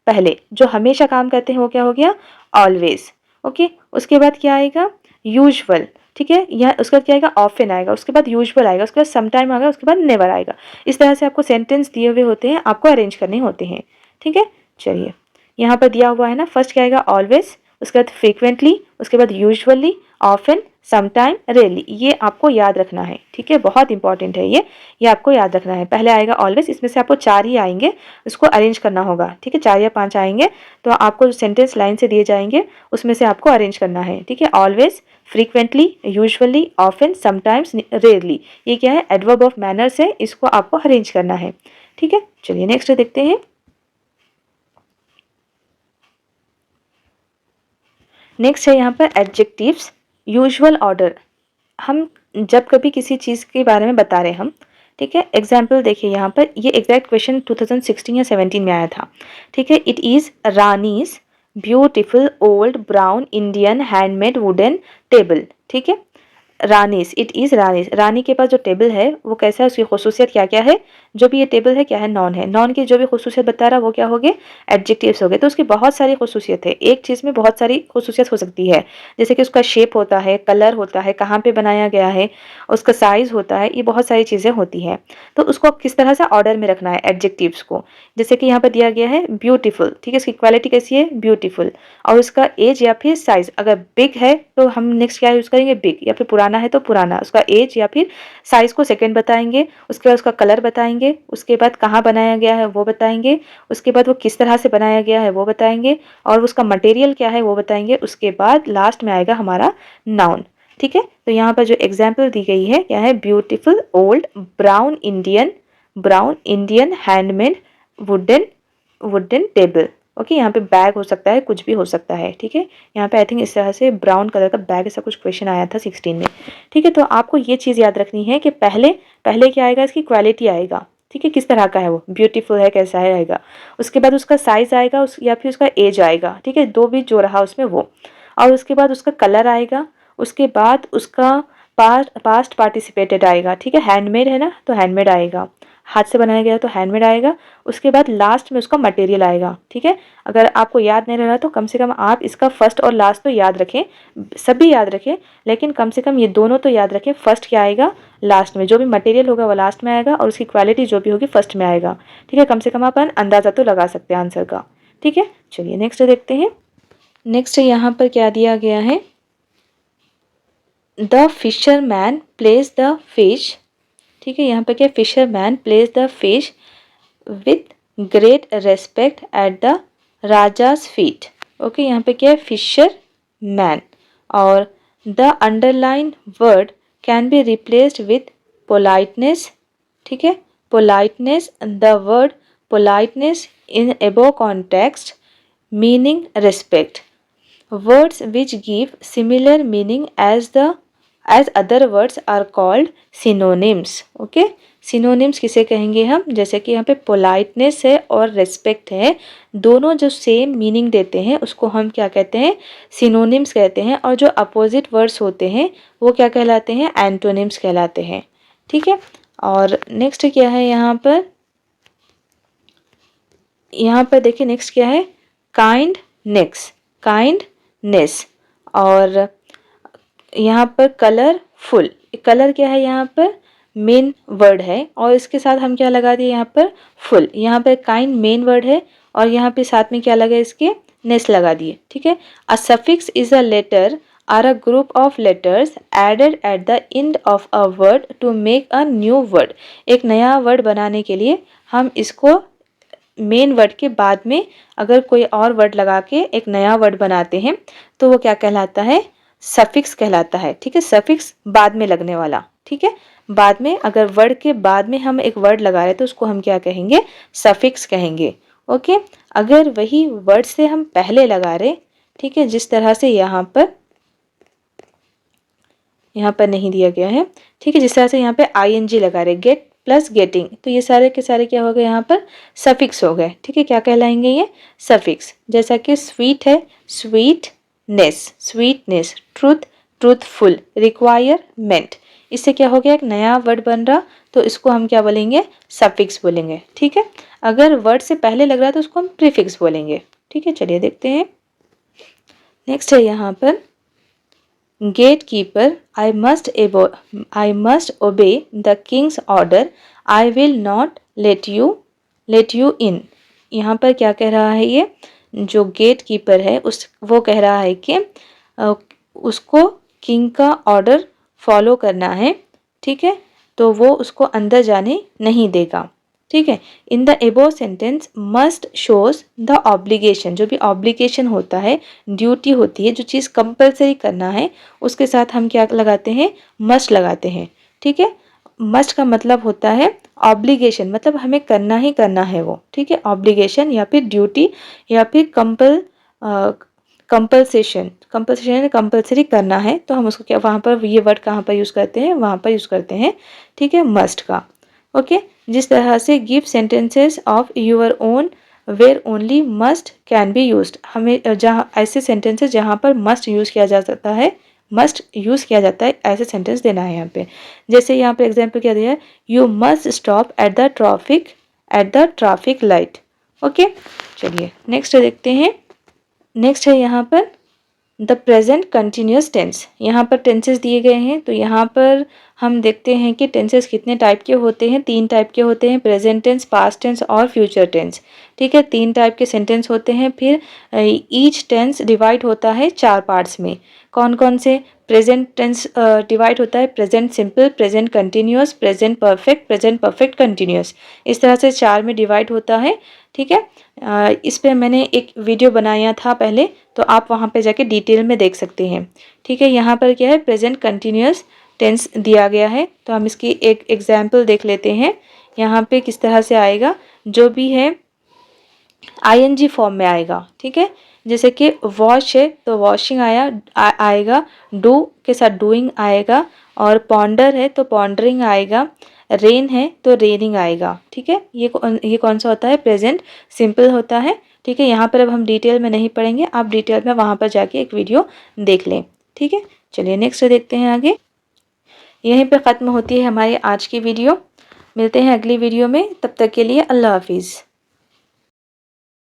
पहले जो हमेशा काम करते हैं वो क्या हो गया? ऑलवेज। ओके, उसके बाद क्या आएगा? यूजुअल, ठीक है, या उसके बाद क्या आएगा? ऑफन आएगा, उसके बाद यूजुअल आएगा, उसके बाद समटाइम आएगा, उसके बाद नेवर आएगा। इस तरह से आपको सेंटेंस दिए हुए होते हैं, आपको अरेंज करने होते हैं, ठीक है। चलिए यहाँ पर दिया हुआ है ना, फर्स्ट क्या आएगा? ऑलवेज, उसके बाद फ्रीक्वेंटली, उसके बाद यूजुअली, ऑफन, समटाइम, रेयरली। ये आपको याद रखना है, ठीक है, बहुत इंपॉर्टेंट है ये आपको याद रखना है। पहले आएगा ऑलवेज, इसमें से आपको 4 ही आएंगे, उसको अरेंज करना होगा, ठीक है, 4 या 5 आएंगे, तो आपको जो सेंटेंस लाइन से दिए जाएंगे उसमें से आपको अरेंज करना है, ठीक है। Always, frequently, usually, often, sometimes, rarely, ये क्या है? एडवर्ब ऑफ मैनर्स है, इसको आपको अरेंज करना है, ठीक है। चलिए नेक्स्ट देखते हैं। नेक्स्ट है यहाँ पर एडजेक्टिव्स, यूजुअल ऑर्डर। हम जब कभी किसी चीज़ के बारे में बता रहे हम, ठीक है, एग्जाम्पल देखिए यहाँ पर, ये एग्जैक्ट क्वेश्चन 2016 या 17 में आया था, ठीक है। It is Rani's beautiful old brown Indian handmade wooden table, ठीक है। Rani's, it is rani's. रानी के पास जो टेबल है वो कैसा है, उसकी खुसूसियत क्या क्या है। जो भी ये टेबल है क्या है, नॉन है। नॉन की जो भी खुसूसियत बता रहा है वो क्या हो गए, एडजेक्टिव्स हो गए। तो उसकी बहुत सारी खुसूसियत है, एक चीज़ में बहुत सारी खुसूसियत हो सकती है। जैसे कि उसका शेप होता है, कलर होता है, कहाँ पे बनाया गया है, उसका साइज़ होता है, ये बहुत सारी चीज़ें होती हैं। तो उसको किस तरह से ऑर्डर में रखना है एडजेक्टिव्स को। जैसे कि यहाँ पर दिया गया है ब्यूटीफुल, ठीक है, इसकी क्वालिटी कैसी है, ब्यूटीफुल। और उसका एज या फिर साइज, अगर बिग है तो हम नेक्स्ट क्या यूज़ करेंगे, बिग, या फिर पुराना है तो पुराना। उसका एज या फिर साइज को सेकंड बताएंगे, उसके बाद उसका कलर बताएंगे, उसके बाद कहाँ बनाया गया है वो बताएंगे, उसके बाद वो किस तरह से बनाया गया है वो बताएंगे, और उसका मटेरियल क्या है वो बताएंगे। उसके बाद लास्ट में आएगा हमारा नाउन। ठीक है, तो यहाँ पर जो एग्जाम्पल दी गई है क्या है, beautiful old brown Indian handmade wooden wooden table. Okay, यहाँ पे बैग हो सकता है, कुछ भी हो सकता है। ठीक है, यहाँ पे आई थिंक इस तरह से ब्राउन कलर का बैग ऐसा कुछ क्वेश्चन आया था 16 में। ठीक है, तो आपको ये चीज़ याद रखनी है कि पहले क्या आएगा, इसकी क्वालिटी आएगा। ठीक है, किस तरह का है वो, ब्यूटीफुल है, कैसा है आएगा। उसके बाद उसका साइज आएगा, या फिर उसका एज आएगा। ठीक है, दो भी जो रहा उसमें वो। और उसके बाद उसका कलर आएगा, उसके बाद उसका पास्ट पार्टिसिपेटेड आएगा। ठीक है, हैंडमेड है ना तो हैंडमेड आएगा, हाथ से बनाया गया तो हैंडमेड आएगा। उसके बाद लास्ट में उसका मटेरियल आएगा। ठीक है, अगर आपको याद नहीं रहा तो कम से कम आप इसका फर्स्ट और लास्ट तो याद रखें, सभी याद रखें, लेकिन कम से कम ये दोनों तो याद रखें। फर्स्ट क्या आएगा, लास्ट में। जो भी मटेरियल होगा वो लास्ट में आएगा, और उसकी क्वालिटी जो भी होगी फर्स्ट में आएगा। ठीक है, कम से कम अपन अंदाज़ा तो लगा सकते हैं आंसर का। ठीक है, चलिए नेक्स्ट देखते हैं। नेक्स्ट यहाँ पर क्या दिया गया है, the fisherman place the fish. ठीक है, यहाँ पर क्या, fisherman place the fish with great respect at the rajas feet. Okay, यहाँ पे क्या है, फिशर मैन, और the underline word can be replaced with politeness. ठीक है, पोलाइटनेस, द वर्ड पोलाइटनेस इन एबो context meaning respect. Words which give similar meaning as other words are called synonyms. Okay, synonyms किसे कहेंगे हम, जैसे कि यहाँ पे politeness है और respect है, दोनों जो सेम मीनिंग देते हैं उसको हम क्या कहते हैं, synonyms कहते हैं। और जो अपोजिट वर्ड्स होते हैं वो क्या कहलाते हैं, एंटोनिम्स कहलाते हैं। ठीक है, और नेक्स्ट क्या है यहाँ पर, देखिए नेक्स्ट क्या है, काइंडनेस, और यहाँ पर कलरफुल। कलर क्या है, यहाँ पर मेन वर्ड है, और इसके साथ हम क्या लगा दिए यहाँ पर, फुल। यहाँ पर काइंड मेन वर्ड है, और यहाँ पे साथ में क्या लगा, इसके नेस लगा दिए। ठीक है, a suffix is a letter or a group of letters added at the end of a word to make a new word. एक नया वर्ड बनाने के लिए हम इसको मेन वर्ड के बाद में अगर कोई और वर्ड लगा के एक नया वर्ड बनाते हैं तो वो क्या कहलाता है, सफिक्स कहलाता है। ठीक है, सफिक्स बाद में लगने वाला। ठीक है, बाद में अगर वर्ड के बाद में हम एक वर्ड लगा रहे तो उसको हम क्या कहेंगे, सफिक्स कहेंगे। ओके, अगर वही वर्ड से हम पहले लगा रहे, ठीक है, जिस तरह से यहाँ पर नहीं दिया गया है। ठीक है, जिस तरह से यहाँ पे ING लगा रहे, गेट प्लस गेटिंग, तो ये सारे के सारे क्या हो गए, यहाँ पर सफिक्स हो गए। ठीक है, क्या कहलाएंगे ये, सफिक्स। जैसा कि स्वीट है, स्वीटनेस, ट्रूथ, ट्रूथफुल, रिक्वायरमेंट। इससे क्या हो गया, एक नया वर्ड बन रहा, तो इसको हम क्या बोलेंगे, सफिक्स बोलेंगे। ठीक है, अगर वर्ड से पहले लग रहा है तो उसको हम प्रीफिक्स बोलेंगे। ठीक है, चलिए देखते हैं। नेक्स्ट है यहाँ पर, Gatekeeper, I must obey the king's order. I will not let you in. यहाँ पर क्या कह रहा है, ये जो गेट कीपर है वो कह रहा है कि उसको किंग का ऑर्डर फॉलो करना है। ठीक है, तो वो उसको अंदर जाने नहीं देगा। ठीक है, इन द एबो sentence must shows the obligation. जो भी ऑब्लिगेशन होता है, ड्यूटी होती है, जो चीज़ कंपलसरी करना है, उसके साथ हम क्या लगाते हैं, मस्ट लगाते हैं। ठीक है, मस्ट का मतलब होता है ऑब्लिगेशन, मतलब हमें करना ही करना है वो। ठीक है, ऑब्लिगेशन या फिर ड्यूटी या फिर कंपलसेशन कंपलसरी करना है, तो हम उसको क्या, वहाँ पर ये वर्ड कहाँ पर यूज़ करते हैं, वहाँ पर यूज़ करते हैं। ठीक है, मस्ट का। ओके, जिस तरह से give sentences of your own where only must can be used, हमें जहाँ ऐसे सेंटेंसेस जहाँ पर मस्ट यूज़ किया जा सकता है, मस्ट यूज़ किया जाता है, ऐसे सेंटेंस देना है यहाँ पे। जैसे यहाँ पे एग्जाम्पल क्या दिया है, you must stop at the traffic light. Okay, चलिए नेक्स्ट देखते हैं। नेक्स्ट है यहाँ पर द प्रेजेंट कंटिन्यूस टेंस। यहाँ पर टेंसेस दिए गए हैं, तो यहाँ पर हम देखते हैं कि टेंसेस कितने टाइप के होते हैं। 3 टाइप के होते हैं, प्रेजेंट टेंस, पास्ट टेंस और फ्यूचर टेंस। ठीक है, 3 टाइप के सेंटेंस होते हैं। फिर ईच टेंस डिवाइड होता है 4 पार्ट्स में। कौन कौन से? प्रेजेंट टेंस डिवाइड होता है present simple, present continuous, present perfect continuous, इस तरह से 4 में डिवाइड होता है। ठीक है, इस पे मैंने एक वीडियो बनाया था पहले, तो आप वहाँ पे जाके डिटेल में देख सकते हैं। ठीक है, यहाँ पर क्या है, प्रेजेंट कंटिन्यूस टेंस दिया गया है, तो हम इसकी एक एग्जाम्पल देख लेते हैं। यहाँ पे किस तरह से आएगा, जो भी है आईएनजी फॉर्म में आएगा। ठीक है, जैसे कि वॉश है तो वॉशिंग आएगा, डू के साथ डूइंग आएगा, और पॉन्डर है तो पॉन्डरिंग आएगा, रेन है तो रेनिंग आएगा। ठीक है, ये कौन सा होता है, प्रेजेंट सिंपल होता है। ठीक है, यहाँ पर अब हम डिटेल में नहीं पढ़ेंगे, आप डिटेल में वहाँ पर जाके एक वीडियो देख लें। ठीक है, चलिए नेक्स्ट देखते हैं आगे। यहीं पर ख़त्म होती है हमारी आज की वीडियो। मिलते हैं अगली वीडियो में, तब तक के लिए अल्लाह हाफिज़।